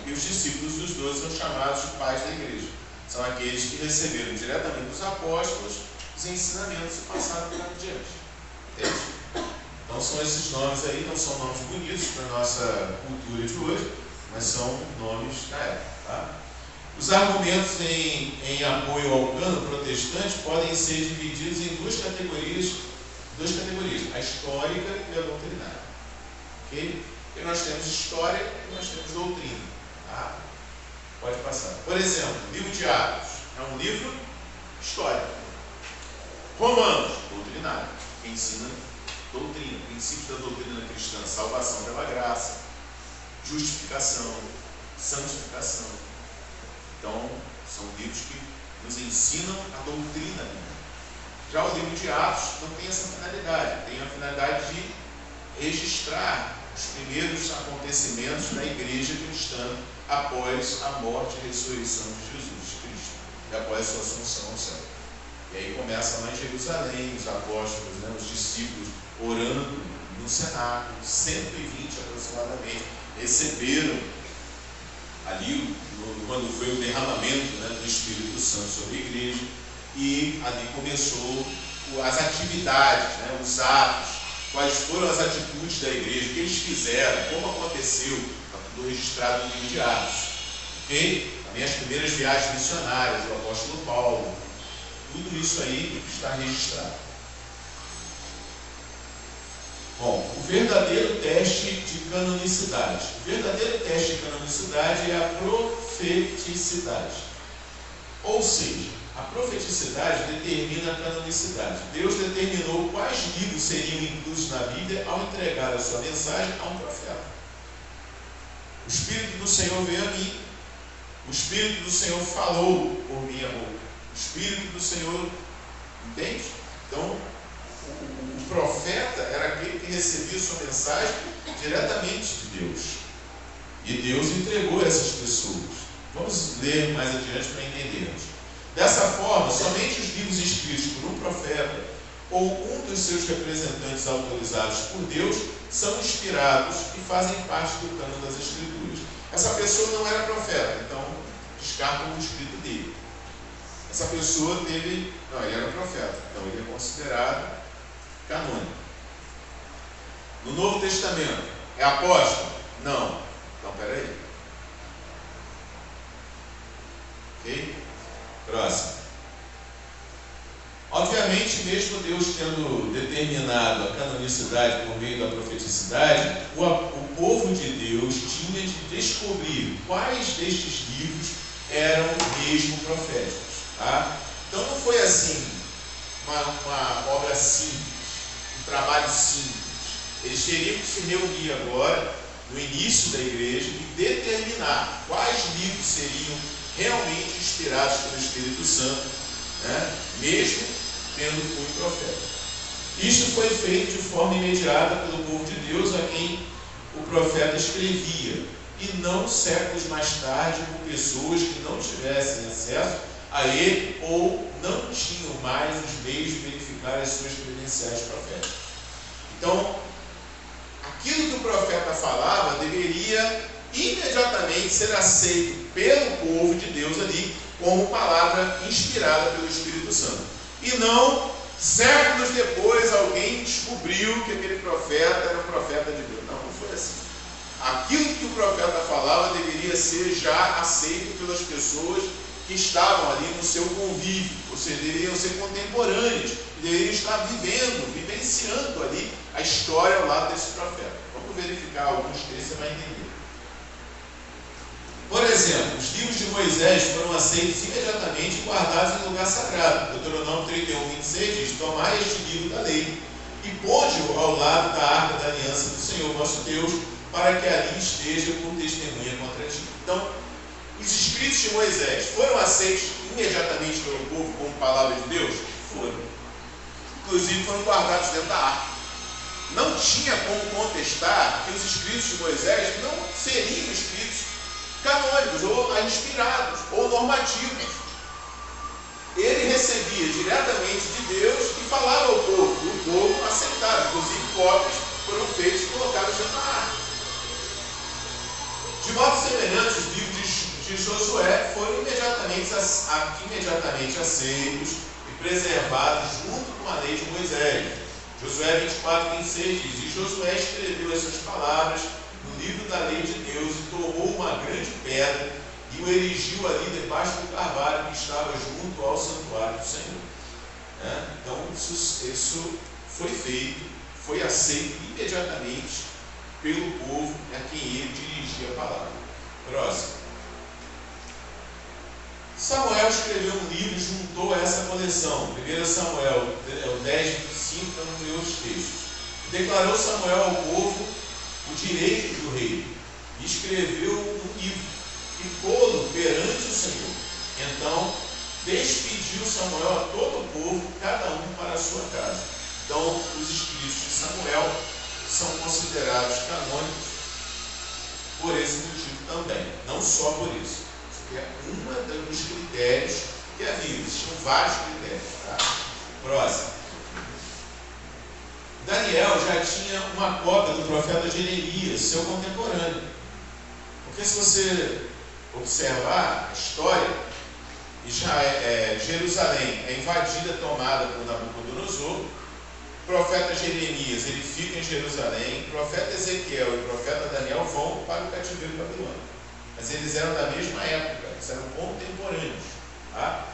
[SPEAKER 1] e os discípulos dos 12 são chamados de pais da igreja. São aqueles que receberam diretamente dos apóstolos os ensinamentos e passaram por adiante. Entende? Então são esses nomes aí, não são nomes bonitos para a nossa cultura de hoje, mas são nomes da época. Tá? Os argumentos em apoio ao cânon protestante podem ser divididos em duas categorias, a histórica e a doutrinária. Ok? Porque nós temos história e nós temos doutrina. Tá? Pode passar. Por exemplo, o livro de Atos é um livro histórico. Romanos, doutrinário, que ensina doutrina, princípios da doutrina cristã, salvação pela graça, justificação, santificação. Então, são livros que nos ensinam a doutrina. Já o livro de Atos não tem essa finalidade, tem a finalidade de registrar os primeiros acontecimentos da igreja cristã após a morte e ressurreição de Jesus Cristo e após a sua assunção ao céu. E aí começa lá em Jerusalém, os apóstolos, né, os discípulos orando no cenáculo, 120 aproximadamente, receberam ali quando foi o derramamento, né, do Espírito Santo sobre a igreja, e ali começou as atividades, né, os atos, quais foram as atitudes da igreja, o que eles fizeram, como aconteceu, está tudo registrado no livro de Atos. Okay? Também as primeiras viagens missionárias do apóstolo Paulo, tudo isso aí está registrado. Bom, o verdadeiro teste de canonicidade. O verdadeiro teste de canonicidade é a profeticidade. Ou seja, a profeticidade determina a canonicidade. Deus determinou quais livros seriam inclusos na Bíblia ao entregar a sua mensagem a um profeta. O Espírito do Senhor veio a mim. O Espírito do Senhor falou por minha boca. O Espírito do Senhor, entende? Então, o profeta era aquele que recebia sua mensagem diretamente de Deus. E Deus entregou essas pessoas. Vamos ler mais adiante para entendermos. Dessa forma, somente os livros escritos por um profeta ou um dos seus representantes autorizados por Deus são inspirados e fazem parte do cânon das Escrituras. Essa pessoa não era profeta, então descartam o escrito dele. Essa pessoa ele era profeta, então ele é considerado canônico. No Novo Testamento, é apóstolo? Não. Então, peraí. Ok? Próximo. Obviamente, mesmo Deus tendo determinado a canonicidade por meio da profeticidade, o povo de Deus tinha de descobrir quais destes livros eram mesmo proféticos. Tá? Então não foi assim uma obra simples, um trabalho simples. Eles teriam que se reunir agora, no início da igreja, e determinar quais livros seriam realmente inspirados pelo Espírito Santo, né? Mesmo tendo um profeta. Isto foi feito de forma imediata pelo povo de Deus a quem o profeta escrevia, e não séculos mais tarde por pessoas que não tivessem acesso a ele ou não tinham mais os meios de verificar as suas credenciais proféticas. Então, aquilo que o profeta falava deveria imediatamente ser aceito pelo povo de Deus ali como palavra inspirada pelo Espírito Santo. E não, séculos depois, alguém descobriu que aquele profeta era um profeta de Deus. Não foi assim. aquilo que o profeta falava deveria ser já aceito pelas pessoas que estavam ali no seu convívio, ou seja, deveriam ser contemporâneos, deveriam estar vivenciando ali a história ao lado desse profeta. Vamos verificar alguns textos, você vai entender. Por exemplo, os livros de Moisés foram aceitos imediatamente e guardados em lugar sagrado. Deuteronômio 31, 26 diz: tomai este livro da lei e ponde-o ao lado da arca da aliança do Senhor vosso Deus, para que ali esteja por testemunha contra ti. Então, os escritos de Moisés foram aceitos imediatamente pelo povo como palavra de Deus? Foram. Inclusive foram guardados dentro da arca. Não tinha como contestar que os escritos de Moisés não seriam escritos canônicos, ou inspirados, ou normativos. Ele recebia diretamente de Deus e falava ao povo. E o povo aceitava. Inclusive cópias foram feitas e colocadas dentro da arca. De modo semelhante, os livros de Josué foram imediatamente aceitos e preservados junto com a lei de Moisés. Josué 24, 26 diz: e Josué escreveu essas palavras no livro da lei de Deus e tomou uma grande pedra e o erigiu ali debaixo do carvalho que estava junto ao santuário do Senhor. Então isso foi feito, foi aceito imediatamente pelo povo a quem ele dirigia a palavra. Próximo. Samuel escreveu um livro e juntou a essa coleção. 1 Samuel 10, 25, para não ler os textos. Declarou Samuel ao povo o direito do rei e escreveu um livro e pô-lo perante o Senhor. Então despediu Samuel a todo o povo, cada um para a sua casa. Então os escritos de Samuel são considerados canônicos por esse motivo também, não só por isso. Isso é um dos critérios que havia. Existiam vários critérios. Tá? Próximo. Daniel já tinha uma cópia do profeta Jeremias, seu contemporâneo. Porque se você observar a história, Jerusalém é invadida, tomada por Nabucodonosor. O profeta Jeremias, ele fica em Jerusalém. O profeta Ezequiel e o profeta Daniel vão para o cativeiro babilônico. Mas eles eram da mesma época, eles eram contemporâneos. Tá?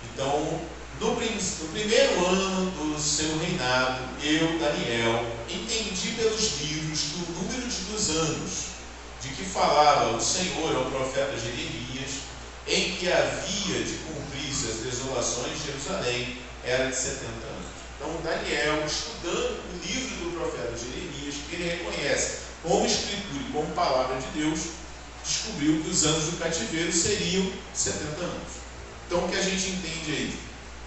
[SPEAKER 1] Então, no primeiro ano do seu reinado, eu, Daniel, entendi pelos livros que o número dos anos de que falava o Senhor ao profeta Jeremias, em que havia de cumprir-se as desolações de Jerusalém, era de 70 anos. Então, Daniel, estudando o livro do profeta Jeremias, que ele reconhece como escritura e como palavra de Deus, descobriu que os anos do cativeiro seriam 70 anos. Então, o que a gente entende aí?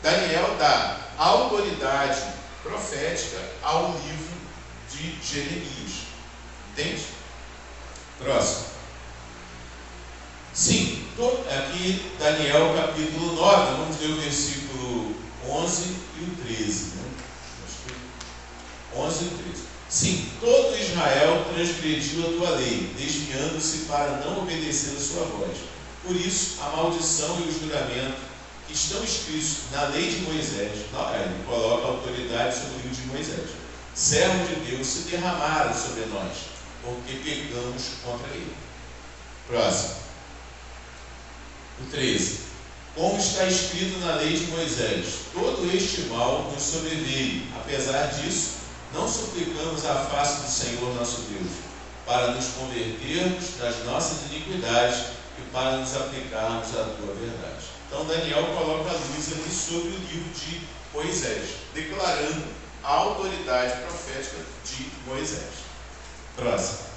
[SPEAKER 1] Daniel dá autoridade profética ao livro de Jeremias. Entende? Próximo. Sim, aqui Daniel capítulo 9, vamos ler o versículo 11 e o 13. Né? 11 e 13. Sim, todo Israel transgrediu a tua lei, desviando-se para não obedecer a sua voz. Por isso, a maldição e o juramento que estão escritos na lei de Moisés, ele coloca a autoridade sobre o livro de Moisés, servo de Deus, se derramaram sobre nós, porque pecamos contra ele. Próximo. O 13. Como está escrito na lei de Moisés, todo este mal nos sobreveio. Apesar disso, não suplicamos a face do Senhor nosso Deus, para nos convertermos das nossas iniquidades e para nos aplicarmos à tua verdade. Então Daniel coloca a luz ali sobre o livro de Moisés, declarando a autoridade profética de Moisés. Próximo.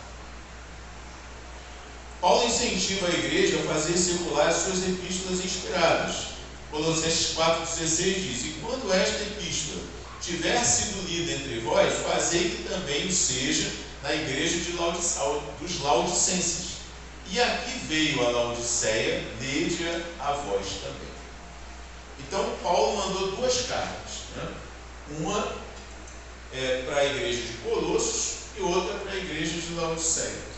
[SPEAKER 1] Paulo incentiva a igreja a fazer circular as suas epístolas inspiradas. Colossenses 4,16 diz: e quando esta epístola tiver sido lida entre vós, fazei que também o seja na igreja dos Laodicenses. E aqui veio a Laodiceia, lede-a a vós também. Então Paulo mandou duas cartas, né? Uma para a igreja de Colossos e outra para a igreja de Laodiceia.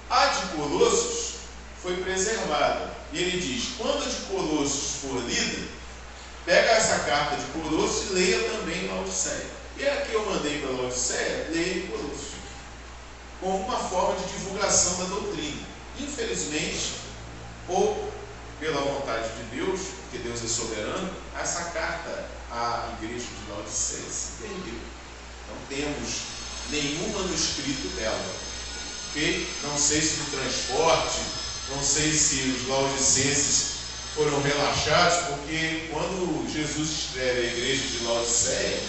[SPEAKER 1] A de Colossos foi preservada. E ele diz: quando a de Colossos for lida, pega essa carta de Colossos e leia também Laodiceia. E a que eu mandei para Laodiceia, leia em Colossos. como uma forma de divulgação da doutrina. Infelizmente, ou pela vontade de Deus, porque Deus é soberano, essa carta à igreja de Laodiceia se perdeu. Não temos nenhum manuscrito dela. Okay? Não sei se no transporte, não sei se os laodicenses foram relaxados, porque quando Jesus escreve a igreja de Laodiceia,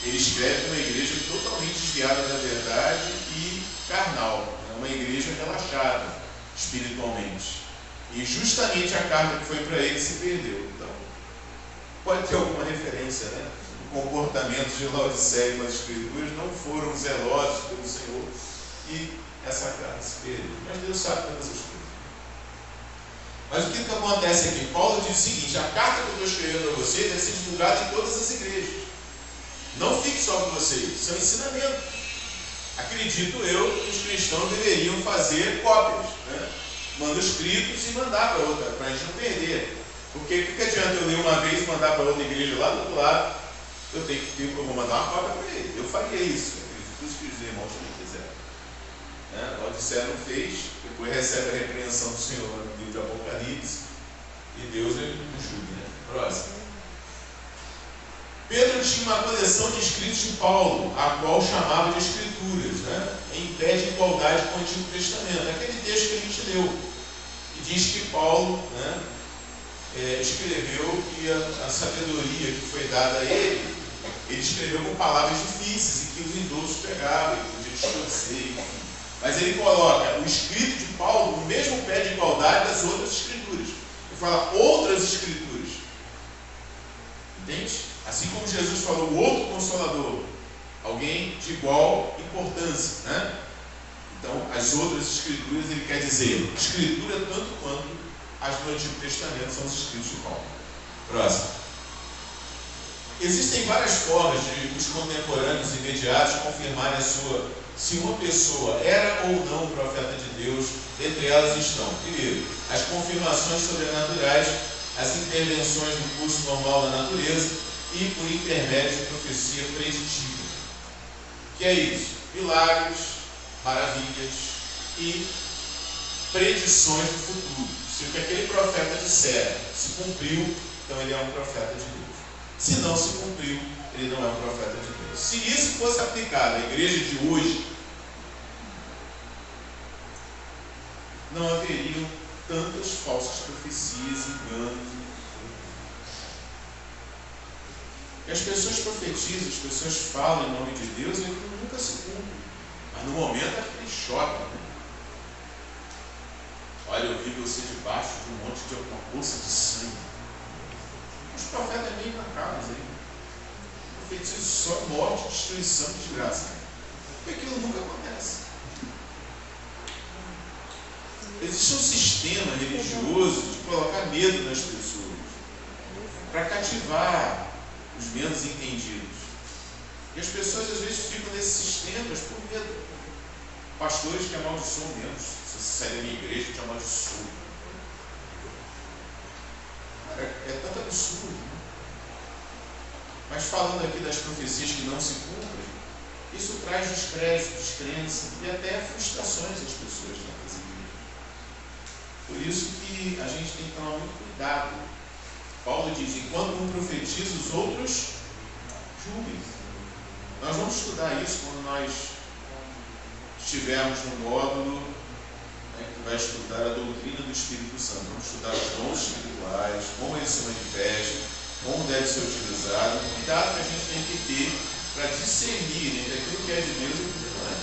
[SPEAKER 1] ele escreve uma igreja totalmente desviada da verdade e carnal. É uma igreja relaxada espiritualmente. E justamente a carta que foi para ele se perdeu. Então, pode ter alguma referência, né? O comportamento de Laodiceia com as escrituras não foram zelosos pelo Senhor e essa carta se perdeu. Mas Deus sabe todas as coisas. Mas o que acontece aqui? Paulo diz o seguinte: a carta que eu estou escrevendo a vocês deve ser divulgada em todas as igrejas. Não fique só com vocês. Isso é um ensinamento. Acredito eu que os cristãos deveriam fazer cópias, né? Manuscritos e mandar para outra, para a gente não perder. Porque o que adianta eu ler uma vez e mandar para outra igreja lá do outro lado? Eu vou mandar uma cópia para ele. Eu faria isso. Acredito que os irmãos também fizeram. Né? Laodiceia não fez, depois recebe a repreensão do Senhor no livro de Apocalipse e Deus ele não julgue, né? Próximo. Pedro tinha uma coleção de escritos de Paulo, a qual chamava de Escrituras, né? Em pé de igualdade com o Antigo Testamento. Aquele texto que a gente leu, que diz que Paulo, né, escreveu que a sabedoria que foi dada a ele escreveu com palavras difíceis e que os indultos pegavam e podia distorcer, enfim. Mas ele coloca o escrito de Paulo no mesmo pé de igualdade das outras escrituras. Ele fala outras escrituras. Entende? Assim como Jesus falou, o outro Consolador, alguém de igual importância, né? Então, as outras escrituras, ele quer dizer, escritura tanto quanto as do Antigo Testamento são os escritos de Paulo. Próximo. Existem várias formas de os contemporâneos imediatos confirmarem se uma pessoa era ou não profeta de Deus. Entre elas estão, primeiro, as confirmações sobrenaturais, as intervenções do curso normal da natureza, e por intermédio de profecia preditiva. Que é isso? Milagres, maravilhas e predições do futuro. Se o que aquele profeta disser se cumpriu, então ele é um profeta de Deus. Se não se cumpriu, ele não é um profeta de Deus. Se isso fosse aplicado à igreja de hoje, não haveriam tantas falsas profecias, enganos. E as pessoas profetizam, as pessoas falam em nome de Deus e aquilo nunca se cumpre. Mas no momento é aquele choque, né? Olha, eu vi você debaixo de um monte de alguma poça de sangue. Os profetas é meio macabros aí. Profetizam só morte, destruição e desgraça. Porque aquilo nunca acontece. Existe um sistema religioso de colocar medo nas pessoas para cativar os menos entendidos. E as pessoas às vezes ficam nesses sistemas por medo. Pastores que amaldiçoam membros. Se você sair da minha igreja, eu te amaldiçoo. Cara, é tanto absurdo, né? Mas falando aqui das profecias que não se cumprem, isso traz descrédito, descrença e até frustrações às pessoas nas igrejas. Por isso que a gente tem que tomar muito cuidado. Paulo diz, enquanto um profetiza, os outros julguem. Nós vamos estudar isso quando nós estivermos no módulo, né, que vai estudar a doutrina do Espírito Santo. Vamos estudar os dons espirituais, como ele se manifesta, como deve ser utilizado, o cuidado que a gente tem que ter para discernir entre aquilo que é de Deus e aquilo que não é.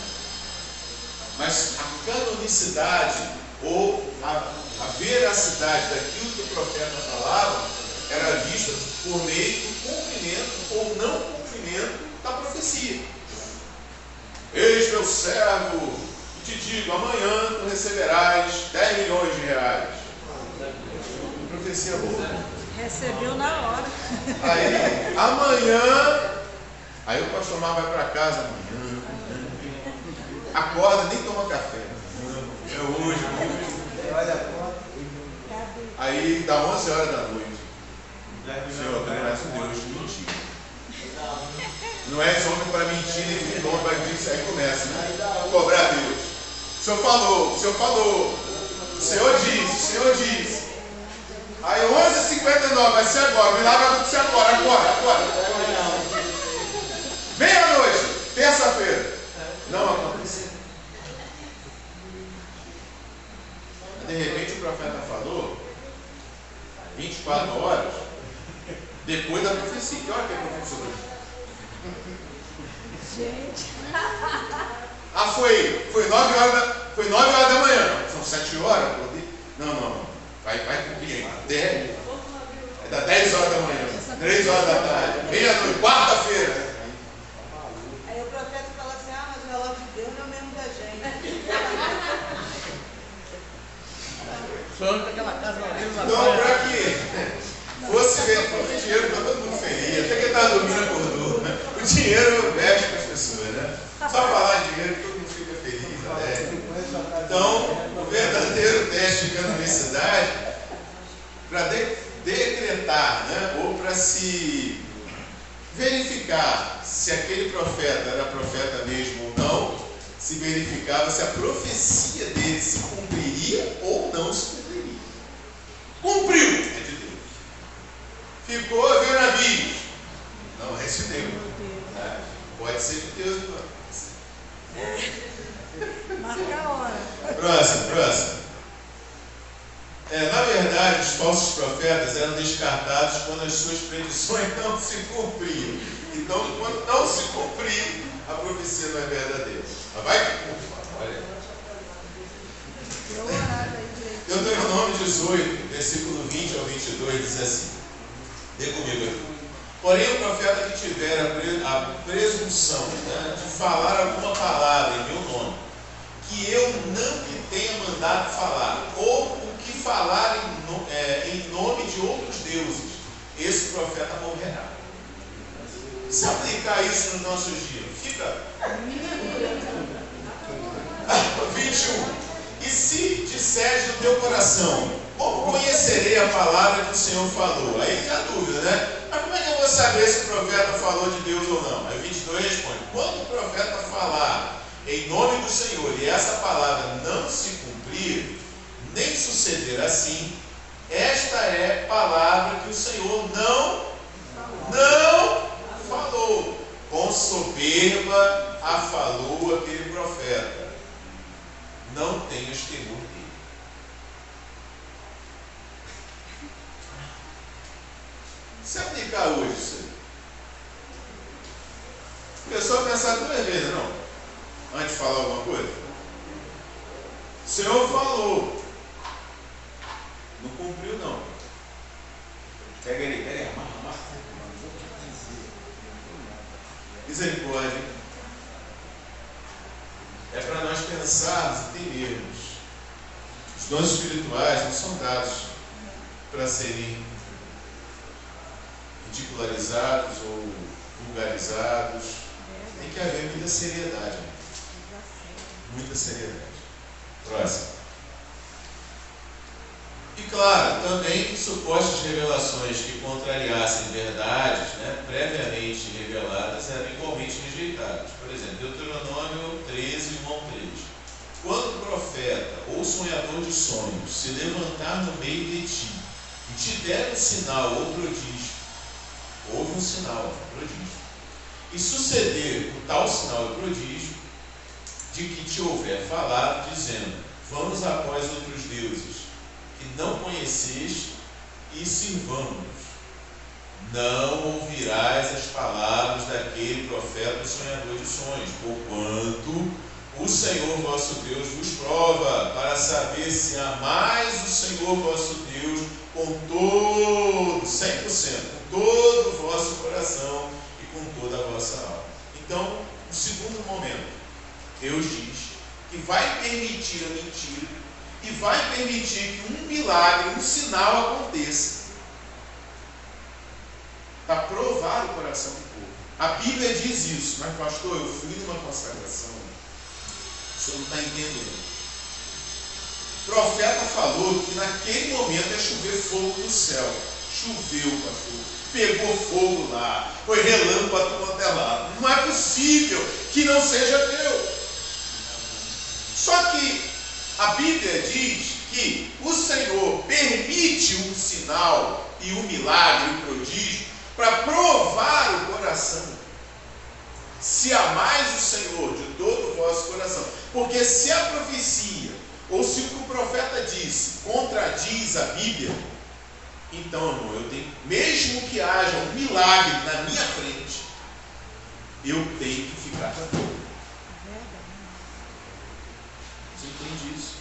[SPEAKER 1] Mas a canonicidade ou a veracidade daquilo que o profeta falava era vista por meio do cumprimento ou não cumprimento da profecia. Eis meu servo, e te digo, amanhã tu receberás 10 milhões de reais. Profecia boa.
[SPEAKER 3] Recebeu na hora.
[SPEAKER 1] Aí, amanhã, aí o pastor Mar vai para casa amanhã, acorda, nem toma café. É hoje. Aí dá 11 horas da noite. Senhor, tu não és um Deus de mentira. Não és homem para mentir, nem filho do homem para mentir. Aí começa, né? Cobrar a Deus. O Senhor falou, o Senhor disse. Aí 11h59, vai ser agora, o milagre vai acontecer agora. Meia-noite, terça-feira. Não aconteceu. De repente o profeta falou 24 horas depois da profecia. Que hora que ele profetizou?
[SPEAKER 2] Gente.
[SPEAKER 1] Foi 9 horas da manhã. São 7 horas? Não. Vai cumprir ainda. Vai dar 10 horas da manhã, 3 horas da tarde, meia-noite, quarta-feira.
[SPEAKER 3] Aí o profeta fala assim: mas o relógio de Deus não é o mesmo da gente.
[SPEAKER 1] Então, para que fosse o dinheiro para todo mundo feliz, até quem estava dormindo acordou, né? O dinheiro mexe com as pessoas, né? Só falar de dinheiro, todo mundo fica feliz, alegre. Então, o verdadeiro teste de canonicidade, para decretar, né? Ou para se verificar se aquele profeta era profeta mesmo ou não, se verificava se a profecia dele se cumpriria ou não se cumpriria. Cumpriu, é de Deus. Ficou, viu navios. Não, é de Deus. Né? Pode ser de Deus, não.
[SPEAKER 3] Marca a hora.
[SPEAKER 1] Próximo. Na verdade, os falsos profetas eram descartados quando as suas predições não se cumpriam. Então, quando não se cumprir, a profecia não é verdadeira. Mas vai que cumpre. Olha. Deuteronômio 18, versículo 20 ao 22, diz assim. Dê comigo aqui. Porém, o profeta que tiver a presunção, né, de falar alguma palavra em meu nome, que eu não lhe tenha mandado falar, ou o que falar em nome de outros deuses, esse profeta morrerá. Se aplicar isso nos nossos dias, fica 21. E se disseres no teu coração, como conhecerei a palavra que o Senhor falou? Aí tem a dúvida, né? Mas como é que eu vou saber se o profeta falou de Deus ou não? Aí 22 responde: quando o profeta falar em nome do Senhor e essa palavra não se cumprir, nem suceder assim, esta é palavra que o Senhor não falou. Com soberba a falou aquele profeta. Não tenhas temor dele. Se aplicar hoje isso aí, a pessoa pensar 2 vezes, não? Antes de falar alguma coisa. O Senhor falou. Não cumpriu, não. Pega ele, amarra. Misericórdia. É para nós pensarmos e temermos. Os dons espirituais não são dados para serem ridicularizados ou vulgarizados. Tem que haver muita seriedade. Muita seriedade. Próximo. E claro, também supostas revelações que contrariassem verdades, né, previamente reveladas eram igualmente rejeitadas. Por exemplo, Deuteronômio 13, irmão 3. Quando o profeta ou sonhador de sonhos se levantar no meio de ti e te der um sinal ou prodígio, houve um sinal, prodígio, e suceder o tal sinal e prodígio de que te houver falado, dizendo: vamos após outros deuses que não conheceste e sirvamos, não ouvirás as palavras daquele profeta ou sonhador de sonhos, porquanto o Senhor vosso Deus vos prova, para saber se amais o Senhor vosso Deus com todo, 100%, com todo o vosso coração e com toda a vossa alma. Então, no segundo momento, Deus diz que vai permitir a mentira e vai permitir que um milagre, um sinal aconteça para provar o coração do povo. A Bíblia diz isso, mas pastor, eu fui numa consagração, o senhor não está entendendo. O profeta falou que naquele momento ia chover fogo do céu. Choveu, pastor. Pegou fogo lá. Foi relâmpago para todo quanto é lado. Não é possível que não seja Deus. Só que a Bíblia diz que o Senhor permite um sinal e um milagre, um prodígio, para provar o coração. Se amais o Senhor de todo o vosso coração. Porque se a profecia, ou se o que o profeta disse, contradiz a Bíblia, então, irmão, eu tenho, mesmo que haja um milagre na minha frente, eu tenho que ficar tranquilo. Você entende isso?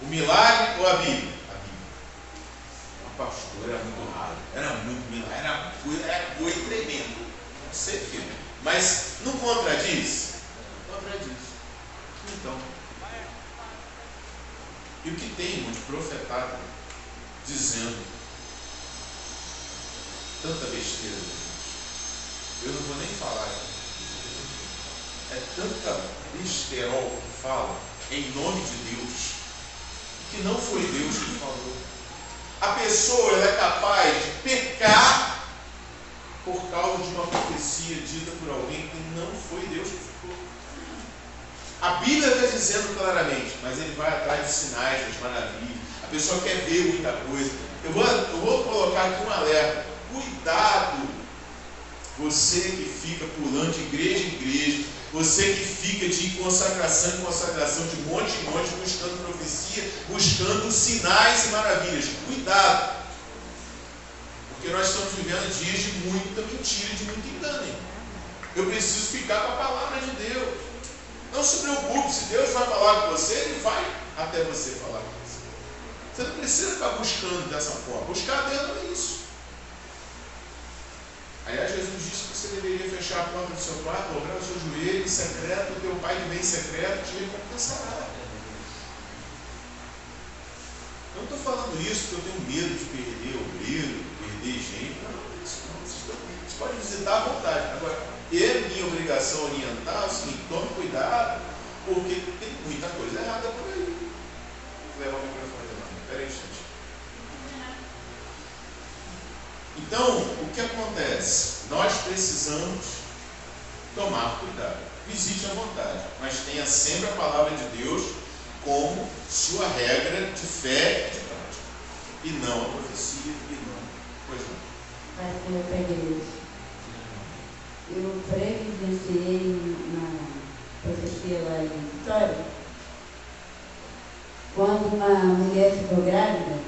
[SPEAKER 1] O milagre ou a Bíblia? A Bíblia. A pastor era muito raro, era muito milagre, era coisa tremenda. Não sei o que, mas não contradiz? Não contradiz. Então, e o que tem, irmão, de profetado dizendo tanta besteira, eu não vou nem falar aqui. É tanta besterol que fala em nome de Deus, que não foi Deus que falou. A pessoa ela é capaz de pecar por causa de uma profecia dita por alguém que não foi Deus que falou. A Bíblia está dizendo claramente, mas ele vai atrás de sinais, das maravilhas. A pessoa quer ver muita coisa. Eu vou colocar aqui um alerta. Cuidado, você que fica pulando de igreja em igreja, você que fica de consagração em consagração, de monte em monte, buscando profecia, buscando sinais e maravilhas. Cuidado, porque nós estamos vivendo dias de muita mentira, de muito engano. Hein? Eu preciso ficar com a palavra de Deus. Não se preocupe, se Deus vai falar com você, Ele vai até você falar com você. Você não precisa ficar buscando dessa forma. Buscar a Deus não é isso. Aliás, Jesus disse que você deveria fechar a porta do seu quarto, dobrar o seu joelho em secreto, o teu Pai que vem em secreto te recompensará. Eu não estou falando isso porque eu tenho medo de perder obreiro, perder gente. Não, isso não. Vocês podem visitar à vontade. Agora, minha obrigação é orientar o seguinte: tome cuidado, porque tem muita coisa errada por aí. Vou levar o microfone lá. Espera aí, gente. Então, o que acontece? Nós precisamos tomar cuidado. Visite à vontade, mas tenha sempre a palavra de Deus como sua regra de fé e de prática. E não a profecia, e não coisa não.
[SPEAKER 4] Pastor Pedro, eu presenciei na profecia lá em Vitória, quando uma mulher ficou grávida,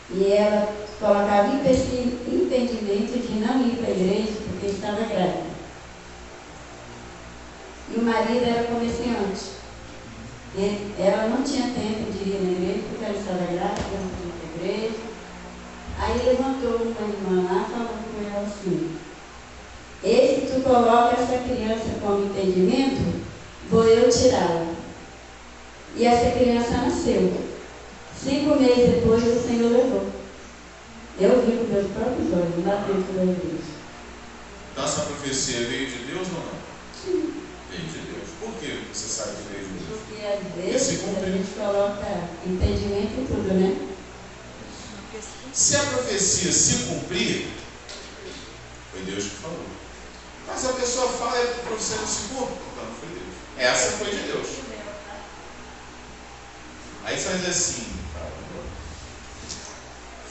[SPEAKER 4] e ela colocava impedimento de não ir para a igreja porque estava grávida. E o marido era comerciante. Ela não tinha tempo de ir na igreja porque ela estava grávida, não podia ir para a igreja. Aí levantou uma irmã lá falando com ela assim: "Esse que tu coloca essa criança como impedimento, vou eu tirá-la." E essa criança nasceu. 5 meses depois o Senhor levou. Eu vi com meus próprios olhos, na frente da igreja.
[SPEAKER 1] Então essa profecia veio de Deus ou não?
[SPEAKER 4] Sim.
[SPEAKER 1] Veio de Deus. Por que você sabe que veio de Deus?
[SPEAKER 4] Porque às vezes a gente coloca impedimento em tudo, né?
[SPEAKER 1] Se a profecia se cumprir, foi Deus que falou. Mas a pessoa fala e a profecia não se cumpre, então não foi Deus. Essa foi de Deus. Aí você vai dizer assim,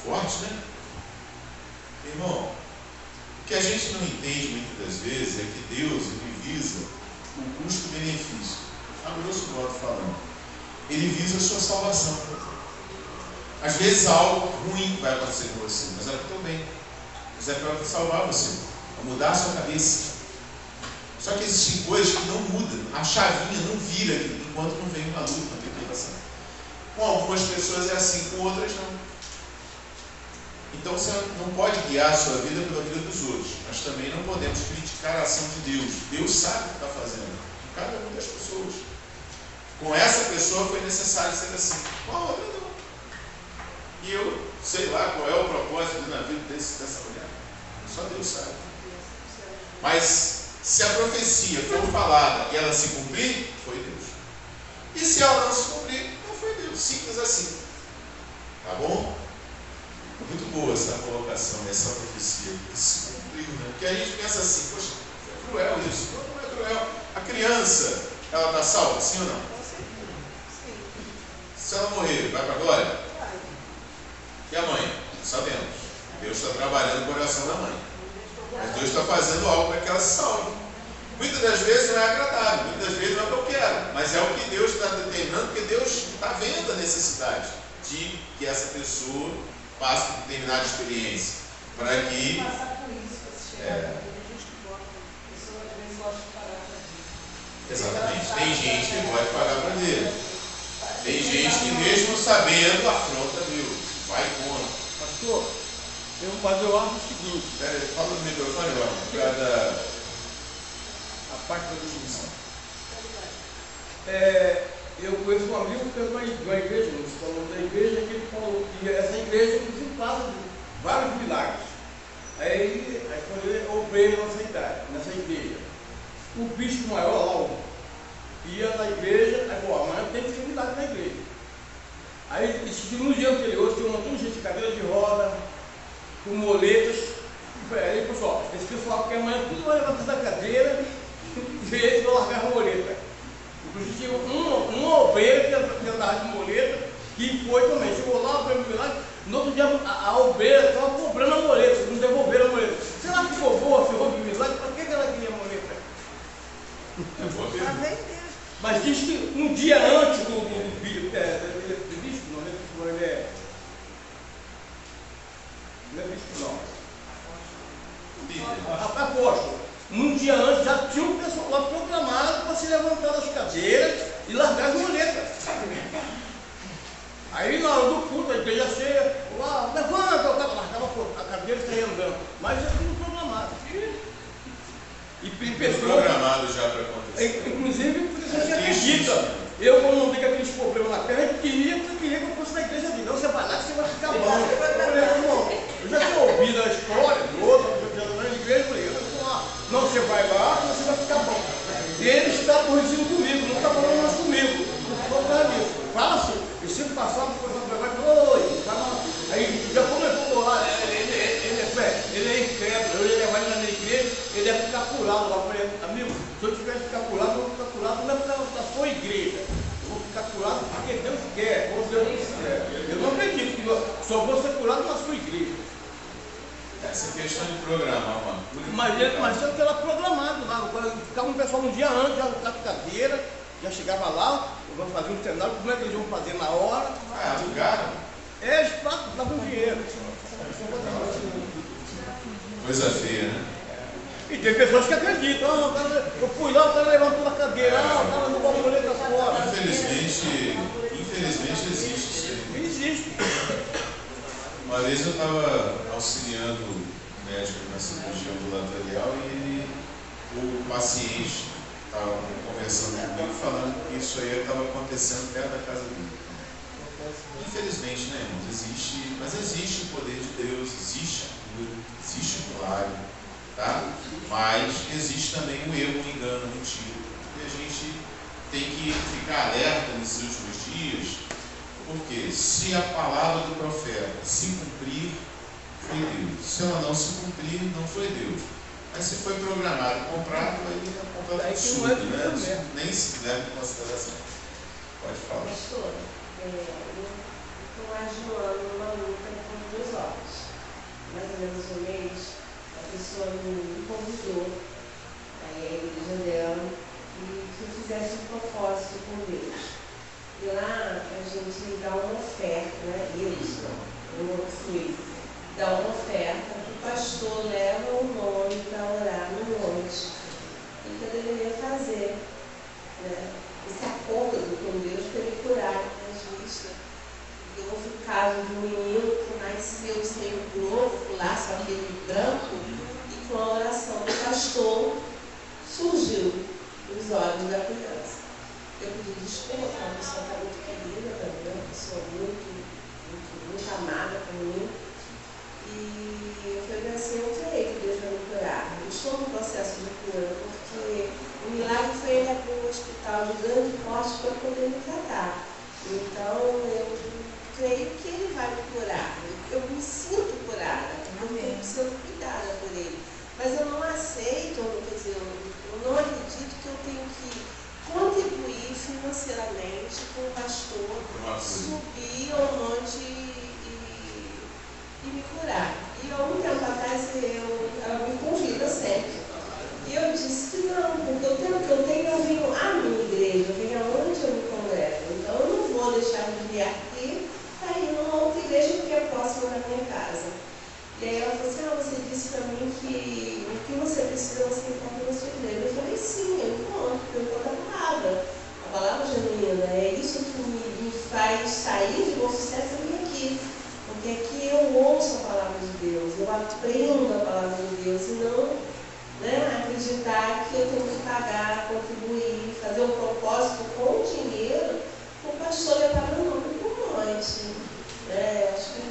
[SPEAKER 1] forte, né? Irmão, o que a gente não entende muitas das vezes é que Deus, Ele visa o custo-benefício. A grosso modo falando, Ele visa a sua salvação. Às vezes algo ruim vai acontecer com você, mas é para o teu bem. Mas é para salvar você, para mudar a sua cabeça. Só que existem coisas que não mudam, a chavinha não vira enquanto não vem uma luta, uma tentação. Com algumas pessoas é assim, com outras não. Então você não pode guiar a sua vida pela vida dos outros, mas também não podemos criticar a ação de Deus. Deus sabe o que está fazendo com cada uma das pessoas. Com essa pessoa foi necessário ser assim, com a outra não. E eu sei lá qual é o propósito na vida dessa mulher. Só Deus sabe. Mas se a profecia for falada e ela se cumprir, foi Deus. E se ela não se cumprir, não foi Deus. Simples assim. Tá bom? Muito boa essa colocação, essa profecia. Isso cumpriu, né? Porque a gente pensa assim, poxa, é cruel isso. Não é cruel. A criança, ela está salva, sim ou não?
[SPEAKER 3] Sim.
[SPEAKER 1] Se ela morrer, vai para a glória?
[SPEAKER 3] Vai.
[SPEAKER 1] E a mãe? Sabemos. Deus está trabalhando no coração da mãe. Mas Deus está fazendo algo para que ela se salve. Muitas das vezes não é agradável, muitas das vezes não é o que eu quero, mas é o que Deus está determinando, porque Deus está vendo a necessidade de que essa pessoa passe por determinada experiência, para que...
[SPEAKER 2] Passar por isso, para se chegar a gente que gosta. A pessoa às vezes gosta de pagar para Deus.
[SPEAKER 1] Exatamente, tem gente que pode pagar para Deus. Tem gente que mesmo sabendo afronta Deus, vai contra.
[SPEAKER 5] Pastor, mas eu acho o seguinte.
[SPEAKER 1] Espera aí, fala no microfone, irmão, por causa da...
[SPEAKER 5] A parte da definição. Eu conheço um amigo que fez uma igreja, não se falou da igreja, que ele falou que essa igreja inclusive passa de vários milagres. Aí quando ele obreiro nessa igreja. O bispo maior lá ia na igreja, aí falou, amanhã tem que ser milagre na igreja. Aí no dia anterior tinha um montão de gente de cadeira de roda, com moletas. Aí pessoal, esse pessoal que amanhã tudo vai levantar da cadeira e eles vão largar a moleta. Inclusive tinha uma obreira que andava de moleta, que foi também. Chegou lá, o prêmio milagre. No outro dia a obreira estava cobrando a moleta, não devolveram a moleta. Será que cobrou esse roubo de milagre? Para que ela queria a moleta?
[SPEAKER 3] Para vender.
[SPEAKER 5] Mas diz que um dia antes do bispo, não é bispo não. Apóstolo. Um dia antes já tinha um pessoal lá programado para se levantar das cadeiras e largar as moletas. Aí na hora do culto, a igreja cheia, lá, levanta, o cara largava a cadeira e saía andando. Mas já tudo programado. E pessoas.
[SPEAKER 1] Programado já para acontecer.
[SPEAKER 5] Inclusive, você acredita. Eu, quando não tenho aqueles problemas na terra, eu queria que eu fosse na igreja de Deus. Você vai lá que você vai ficar bom. Eu já tinha ouvido a história do outro, na igreja, eu falei, não, você vai lá, você vai ficar bom. E ele está corrigindo comigo, não está falando mais comigo. Não fala disso. Fala assim, eu sempre passava, depois vai falar, oi, fala. Aí já começou lá, ele é incrédulo, eu ia levar ele na minha igreja, ele ia ficar curado lá. Eu falei, amigo, se eu tiver que ficar curado, eu vou ficar curado, não é da sua igreja. Eu vou ficar curado porque Deus quer, ou Deus quiser. Eu não acredito que só vou ser curado na sua igreja.
[SPEAKER 1] Essa questão de programar uma cura.
[SPEAKER 5] Mas só que era programado lá. Ficava um pessoal um dia antes, já ficava de cadeira, já chegava lá, vou fazer um cenário, como é que eles iam fazer na hora?
[SPEAKER 1] Ah, alugaram?
[SPEAKER 5] Eles davam dinheiro.
[SPEAKER 1] Coisa feia, né?
[SPEAKER 5] E tem pessoas que acreditam, eu fui lá, o cara levantou a cadeira, o cara não vai moleta fora.
[SPEAKER 1] Infelizmente existe isso aí.
[SPEAKER 5] Existe.
[SPEAKER 1] Uma vez eu estava auxiliando o médico na cirurgia ambulatorial e o paciente estava conversando comigo, falando que isso aí estava acontecendo perto da casa dele. Infelizmente, né, irmãos? Existe o poder de Deus, existe a cura, existe o milagre, tá? Mas existe também o erro, o engano, o mentira. E a gente tem que ficar alerta nesses últimos dias, porque se a palavra do profeta se cumprir, foi Deus. Se ela não se cumprir, não foi Deus. Mas se foi programado e comprado, aí é um completo absurdo, né? Nem se leva em consideração. Pode falar.
[SPEAKER 2] Pastor, eu estou mais de um ano numa luta com 2 olhos. Mais ou menos um mês, a pessoa me convidou a igreja dela e que eu fizesse um propósito com Deus. E lá a gente dá uma oferta, né? Eu não fui. Dá uma oferta que o pastor leva o nome para orar no monte. E que eu deveria fazer, né? Esse acordo com Deus para ele curar as vistas. E houve o caso de um menino que nasceu sem o globo, lá só aquele branco, e com a oração do pastor surgiu os olhos da criança. Eu pedi desculpa, uma pessoa que é muito querida também, uma pessoa muito amada por mim. E eu falei assim, eu creio que Deus vai me curar. Eu estou no processo de cura, porque o milagre foi ele abrir um hospital de grande porte para poder me tratar. Então, eu creio que ele vai me
[SPEAKER 6] familiar aqui, está indo numa outra igreja que é próxima da minha casa. E aí ela falou assim, você disse para mim que o que você precisa você encontra na sua igreja. Eu falei, sim, eu encontro a palavra genuína. É isso que me faz sair de bom sucesso e vir aqui. Porque aqui eu ouço a palavra de Deus, eu aprendo a palavra de Deus e não acreditar que eu tenho que pagar, contribuir, fazer um propósito com dinheiro, o pastor levar meu nome por noite. Acho que...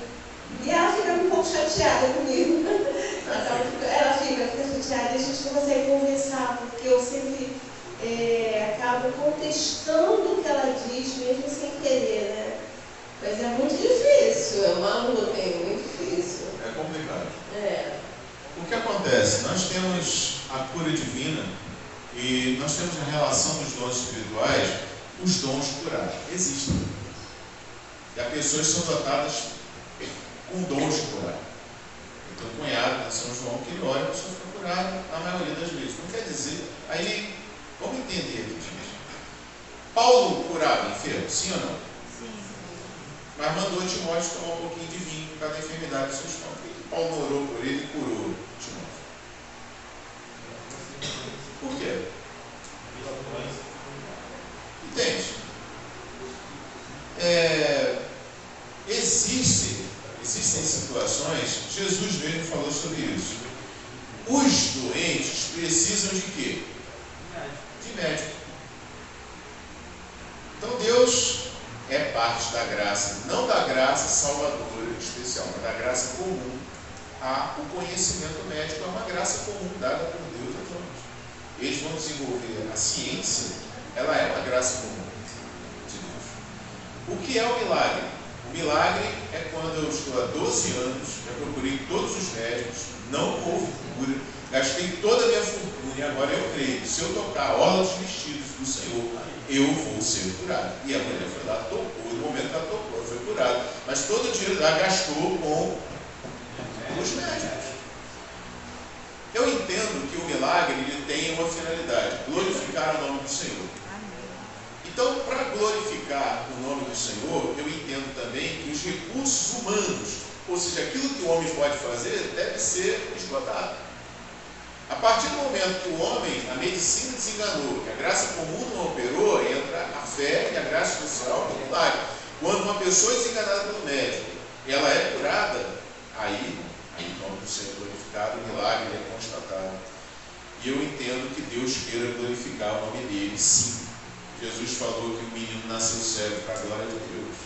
[SPEAKER 6] E ela fica um pouco chateada comigo. Ela fica chateada e a gente não consegue conversar, porque eu sempre acabo contestando o que ela diz, mesmo sem querer, né? Mas é muito difícil, é uma luta, é muito difícil.
[SPEAKER 1] É complicado. O que acontece? Nós temos a cura divina e nós temos a relação dos dons espirituais, os dons curados. Existem. E as pessoas são dotadas com dons de curar. Eu tenho um cunhado de São João que ele ora e a pessoa fica curada a maioria das vezes. Não quer dizer. Aí, vamos entender aqui, gente. Paulo curava enfermo, sim ou não?
[SPEAKER 3] Sim.
[SPEAKER 1] Mas mandou Timóteo tomar um pouquinho de vinho por causa da enfermidade do seu estômago. Por que Paulo orou por ele e curou Timóteo? Por quê? Entende? Existem situações, Jesus mesmo falou sobre isso. Os doentes precisam de quê? De médico. Então Deus é parte da graça, não da graça salvadora especial, mas da graça comum. O conhecimento médico é uma graça comum dada por Deus aos homens. Eles vão desenvolver a ciência, ela é uma graça comum de Deus. O que é o milagre? O milagre é quando eu estou há 12 anos, já procurei todos os médicos, não houve cura, gastei toda a minha fortuna e agora eu creio, se eu tocar a orla dos vestidos do Senhor, eu vou ser curado. E a mulher foi lá, tocou, no momento que ela tocou, ela foi curada. Mas todo o dinheiro ela gastou com os médicos. Eu entendo que o milagre ele tem uma finalidade, glorificar o nome do Senhor. Então, para glorificar o nome do Senhor, eu entendo também que os recursos humanos, ou seja, aquilo que o homem pode fazer, deve ser esgotado. A partir do momento que o homem, a medicina desenganou, que a graça comum não operou, entra a fé e a graça especial do milagre. Quando uma pessoa é desenganada pelo médico, ela é curada, aí o nome do Senhor é glorificado, o milagre é constatado. E eu entendo que Deus queira glorificar o nome dele, sim. Jesus falou que o menino nasceu cego para a glória de Deus.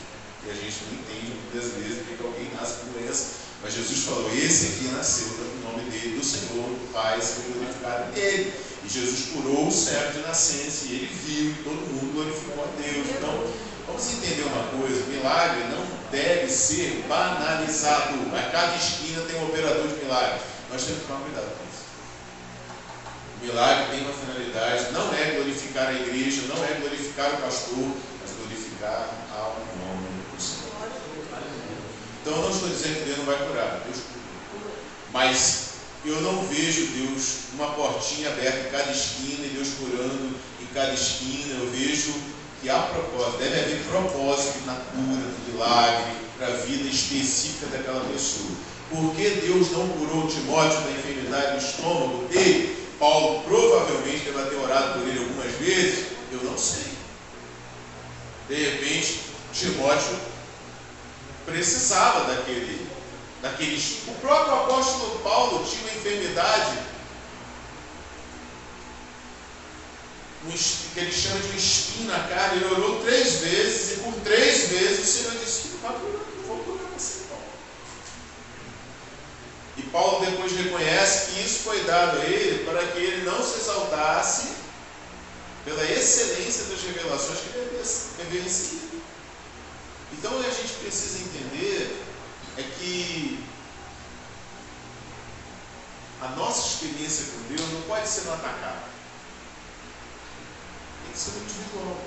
[SPEAKER 1] E a gente não entende muitas vezes porque alguém nasce com doença. Mas Jesus falou, esse aqui nasceu no nome dele, do Senhor, do Pai, seja glorificado nele. E Jesus curou o cego de nascença, e ele viu, e todo mundo glorificou a Deus. Então, vamos entender uma coisa, o milagre não deve ser banalizado. A cada esquina tem um operador de milagre. Nós temos que tomar cuidado com isso. O milagre tem uma finalidade, não é glorificar a igreja, não é glorificar o pastor, mas glorificar ao nome do Senhor. Então eu não estou dizendo que Deus não vai curar, Deus cura. Mas eu não vejo Deus uma portinha aberta em cada esquina e Deus curando em cada esquina. Eu vejo que há propósito, deve haver propósito na cura, no milagre, para a vida específica daquela pessoa. Por que Deus não curou Timóteo da enfermidade do estômago dele? Paulo provavelmente deve ter orado por ele algumas vezes, eu não sei. De repente, Timóteo precisava daquele. O próprio apóstolo Paulo tinha uma enfermidade, que ele chama de um espinho na carne. Ele orou 3 vezes e por 3 vezes o Senhor disse: não vou curar você, Paulo. E Paulo depois reconhece que isso foi dado a ele para que ele não se exaltasse pela excelência das revelações que ele havia recebido. Então a gente precisa entender que a nossa experiência com Deus não pode ser no atacado. Tem que ser no individual.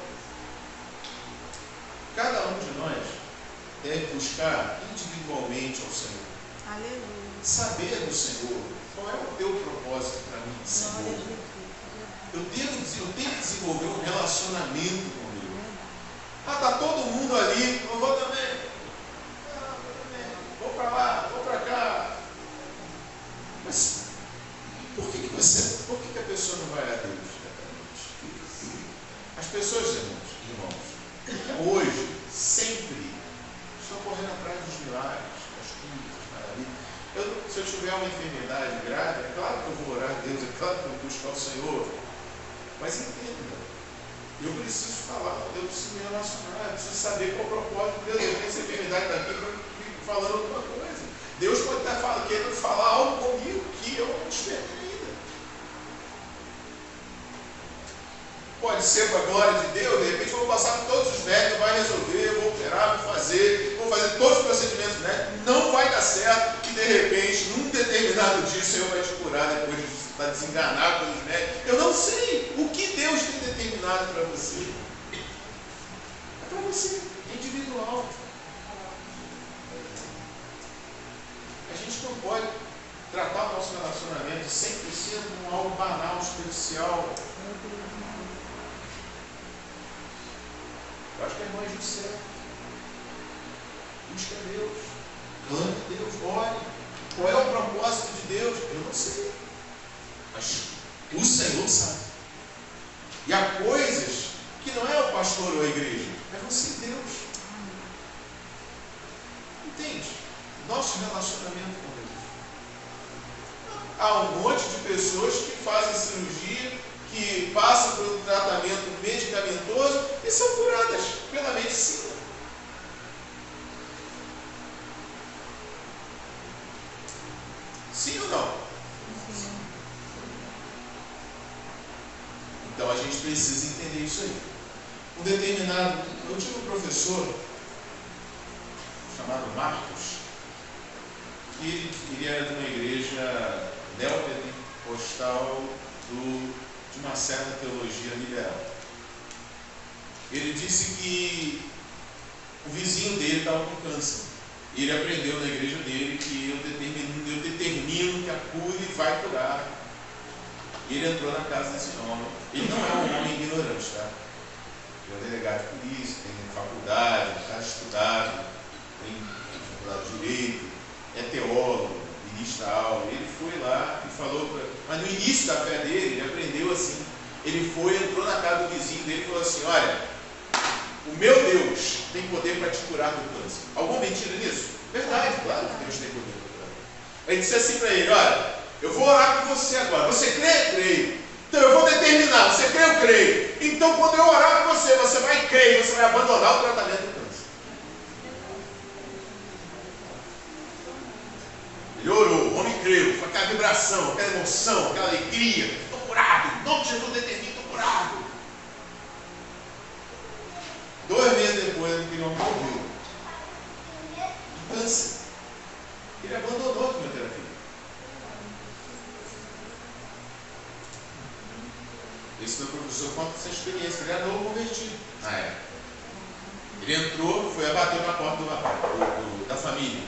[SPEAKER 1] Cada um de nós deve buscar individualmente ao Senhor.
[SPEAKER 3] Aleluia.
[SPEAKER 1] Saber do Senhor, qual é o teu propósito para mim, Senhor. Eu tenho que desenvolver um relacionamento com Deus. Ah, está todo mundo ali, eu vou também. Vou para lá, vou para cá. Mas por que a pessoa não vai a Deus? As pessoas, irmãos, hoje, sempre, estão correndo atrás dos milagres, das curas, das maravilhas. Se eu tiver uma enfermidade grave, é claro que eu vou orar a Deus, é claro que eu vou buscar o Senhor. Mas entenda, eu preciso falar, eu preciso me relacionar, eu preciso saber qual é o propósito de Deus. Eu tenho essa enfermidade daqui falando alguma coisa. Deus pode estar querendo falar algo comigo que eu não enxergo ainda. Pode ser para a glória de Deus, de repente eu vou passar por todos os médicos, vai resolver, vou operar, vou fazer todos os procedimentos médicos, não vai dar certo, e de repente, num determinado dia, o Senhor vai te curar depois de estar desenganado pelos médicos. Eu não sei o que Deus tem determinado para você. É para você, é individual. A gente não pode tratar o nosso relacionamento 100% como algo banal, superficial. Eu acho que a irmã é certo. Busca Deus. Clame a Deus. Ore. Qual é o propósito de Deus? Eu não sei. Mas o Senhor sabe. E há coisas que não é o pastor ou a igreja. É você e Deus. Entende? Nosso relacionamento com Deus. Há um monte de pessoas que fazem cirurgia, que passam por um tratamento medicamentoso e são curadas pela medicina. Sim ou não? Então a gente precisa entender isso aí. Eu tive um professor chamado Marcos, que ele era de uma igreja neopentecostal de uma certa teologia liberal. Ele disse que o vizinho dele estava com câncer. E ele aprendeu na igreja dele que eu determino que a cura vai curar. E ele entrou na casa desse homem. Ele não é um homem ignorante, tá? Ele é delegado de polícia, tem faculdade, está estudado, tem faculdade de direito, é teólogo, ministra aula. Ele foi lá e falou, mas no início da fé dele, ele aprendeu assim. Ele entrou na casa do vizinho dele e falou assim: olha, o meu Deus tem poder para te curar do câncer. Alguma mentira nisso? Verdade, claro que Deus tem poder para curar. Ele disse assim para ele: olha, eu vou orar por você agora. Você crê? Creio. Então eu vou determinar, você crê? Eu creio. Então quando eu orar por você, você vai crer, você vai abandonar o tratamento do câncer. Ele orou, o homem creu, com aquela vibração, aquela emoção, aquela alegria. Estou curado, em nome de Jesus determina, estou curado. 2 meses depois, aquele homem morreu de câncer. Ele abandonou a quimioterapia. Esse meu professor conta essa experiência. Ele era novo convertido na época. Ele entrou, foi abater na porta da família.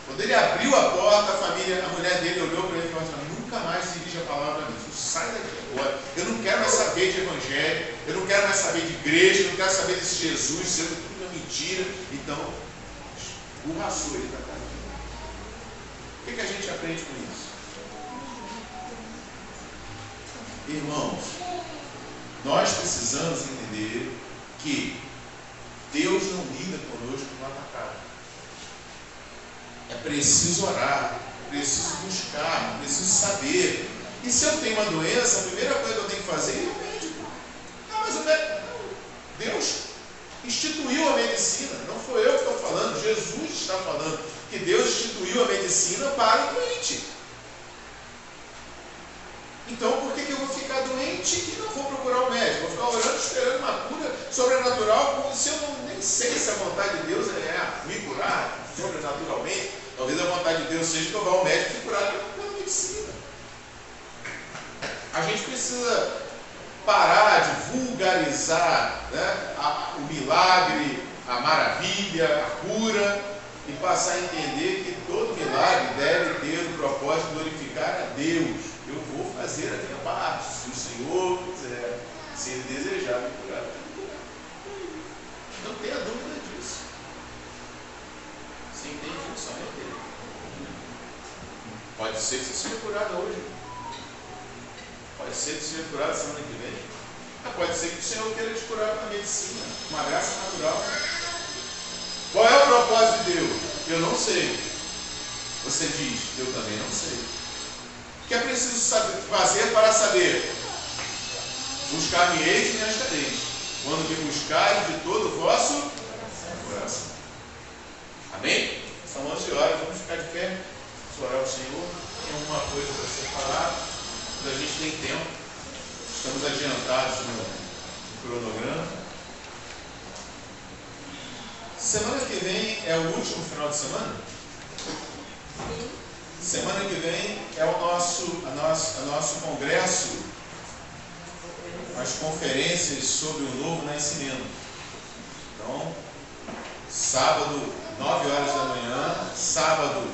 [SPEAKER 1] Quando ele abriu a porta, a mulher dele olhou para ele e falou assim: nunca mais dirige a palavra a mim. Sai daqui agora. Eu não quero mais saber de evangelho, eu não quero mais saber de igreja, eu não quero saber desse Jesus, isso tudo é mentira. Então, esborraçou ele da casa. O que a gente aprende com isso? Irmãos, nós precisamos entender que Deus não lida conosco no atacado. É preciso orar, é preciso buscar, é preciso saber. E se eu tenho uma doença, a primeira coisa que eu tenho que fazer é ir ao médico. Mas o médico, Deus instituiu a medicina, não foi eu que estou falando, Jesus está falando que Deus instituiu a medicina para o doente. Então por que eu vou ficar doente e não vou procurar o médico? Vou ficar orando, esperando uma cura sobrenatural, se eu nem sei se a vontade de Deus é me curar sobrenaturalmente. Talvez a vontade de Deus seja que eu vá ao médico e curar pela medicina. A gente precisa parar de vulgarizar, né, o milagre, a maravilha, a cura, e passar a entender que todo milagre deve ter o propósito de glorificar a Deus. Eu vou fazer a minha parte, se o Senhor quiser, se Ele desejar me curar. Não tenha dúvida disso. Você entende isso? Amém? Pode ser que você seja curado hoje. Pode ser que você seja curado semana que vem. Pode ser que o Senhor queira te curar com a medicina, uma graça natural. Qual é o propósito de Deus? Eu não sei. Você diz, eu também não sei. O que é preciso fazer para saber? Buscar-me-eis e me achareis, quando me buscares de todo o vosso coração. Amém? São 11 horas, vamos ficar de pé. Vamos orar ao Senhor. Tem alguma coisa para ser falada? Quando a gente tem tempo, estamos adiantados no cronograma. Semana que vem é o último final de semana? Semana que vem é o nosso congresso, as conferências sobre o novo nascimento. Então, sábado, 9 horas da manhã, sábado,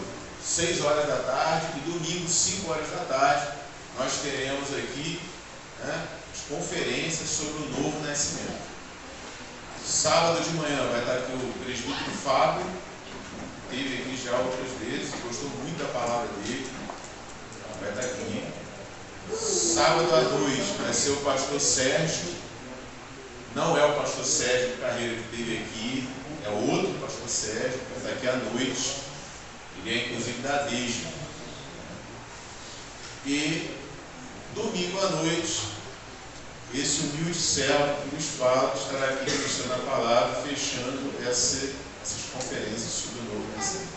[SPEAKER 1] 6 horas da tarde e domingo, 5 horas da tarde, nós teremos aqui as conferências sobre o novo nascimento. Sábado de manhã vai estar aqui o presbítero Fábio, esteve aqui já outras vezes, gostou muito da palavra dele, vai estar aqui. Sábado à noite vai ser o pastor Sérgio, não é o pastor Sérgio Carreira que esteve aqui, é outro pastor Sérgio, que vai estar aqui à noite, ele é inclusive da DESM. E domingo à noite, esse humilde servo que nos fala estará aqui ministrando a palavra, fechando essas conferências sobre o novo nascimento.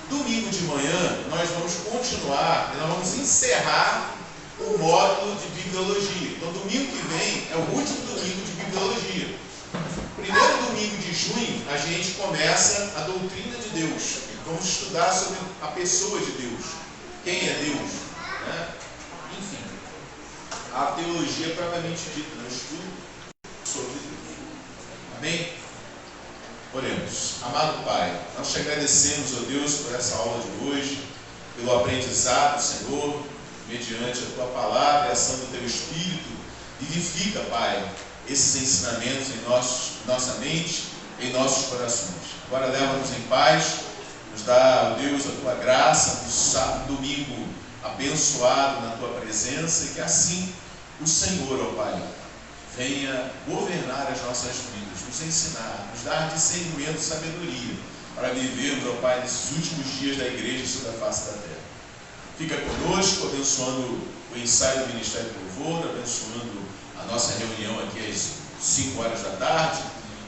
[SPEAKER 1] Domingo de manhã, nós vamos continuar, nós vamos encerrar o módulo de bibliologia. Então, domingo que vem é o último domingo de bibliologia. Primeiro domingo de junho, a gente começa a doutrina de Deus. Vamos estudar sobre a pessoa de Deus. Quem é Deus? Enfim, a teologia propriamente dita, no estudo sobre Deus. Amém? Oremos. Amado Pai, nós te agradecemos, ó Deus, por essa aula de hoje, pelo aprendizado, Senhor, mediante a Tua palavra e a ação do Teu Espírito. Vivifica, Pai, esses ensinamentos em nossa mente, em nossos corações. Agora leva-nos em paz, nos dá, ó Deus, a Tua graça, no sábado, domingo abençoado na Tua presença, e que assim o Senhor, ó Pai, venha governar as nossas vidas, nos ensinar, nos dar discernimento e sabedoria para vivermos, ó Pai, nesses últimos dias da igreja sobre a face da terra. Fica conosco, abençoando o ensaio do Ministério do Louvor, abençoando a nossa reunião aqui às 5 horas da tarde,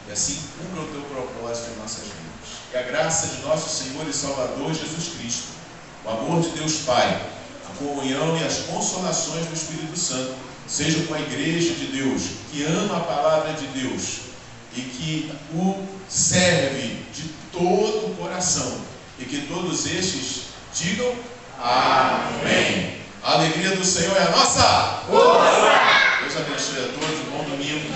[SPEAKER 1] e assim cumpra o Teu propósito em nossas vidas. Que a graça de nosso Senhor e Salvador Jesus Cristo, o amor de Deus Pai, a comunhão e as consolações do Espírito Santo seja com a igreja de Deus, que ama a palavra de Deus e que o serve de todo o coração, e que todos estes digam amém. A alegria do Senhor é a nossa força. Deus abençoe a todos, bom domingo.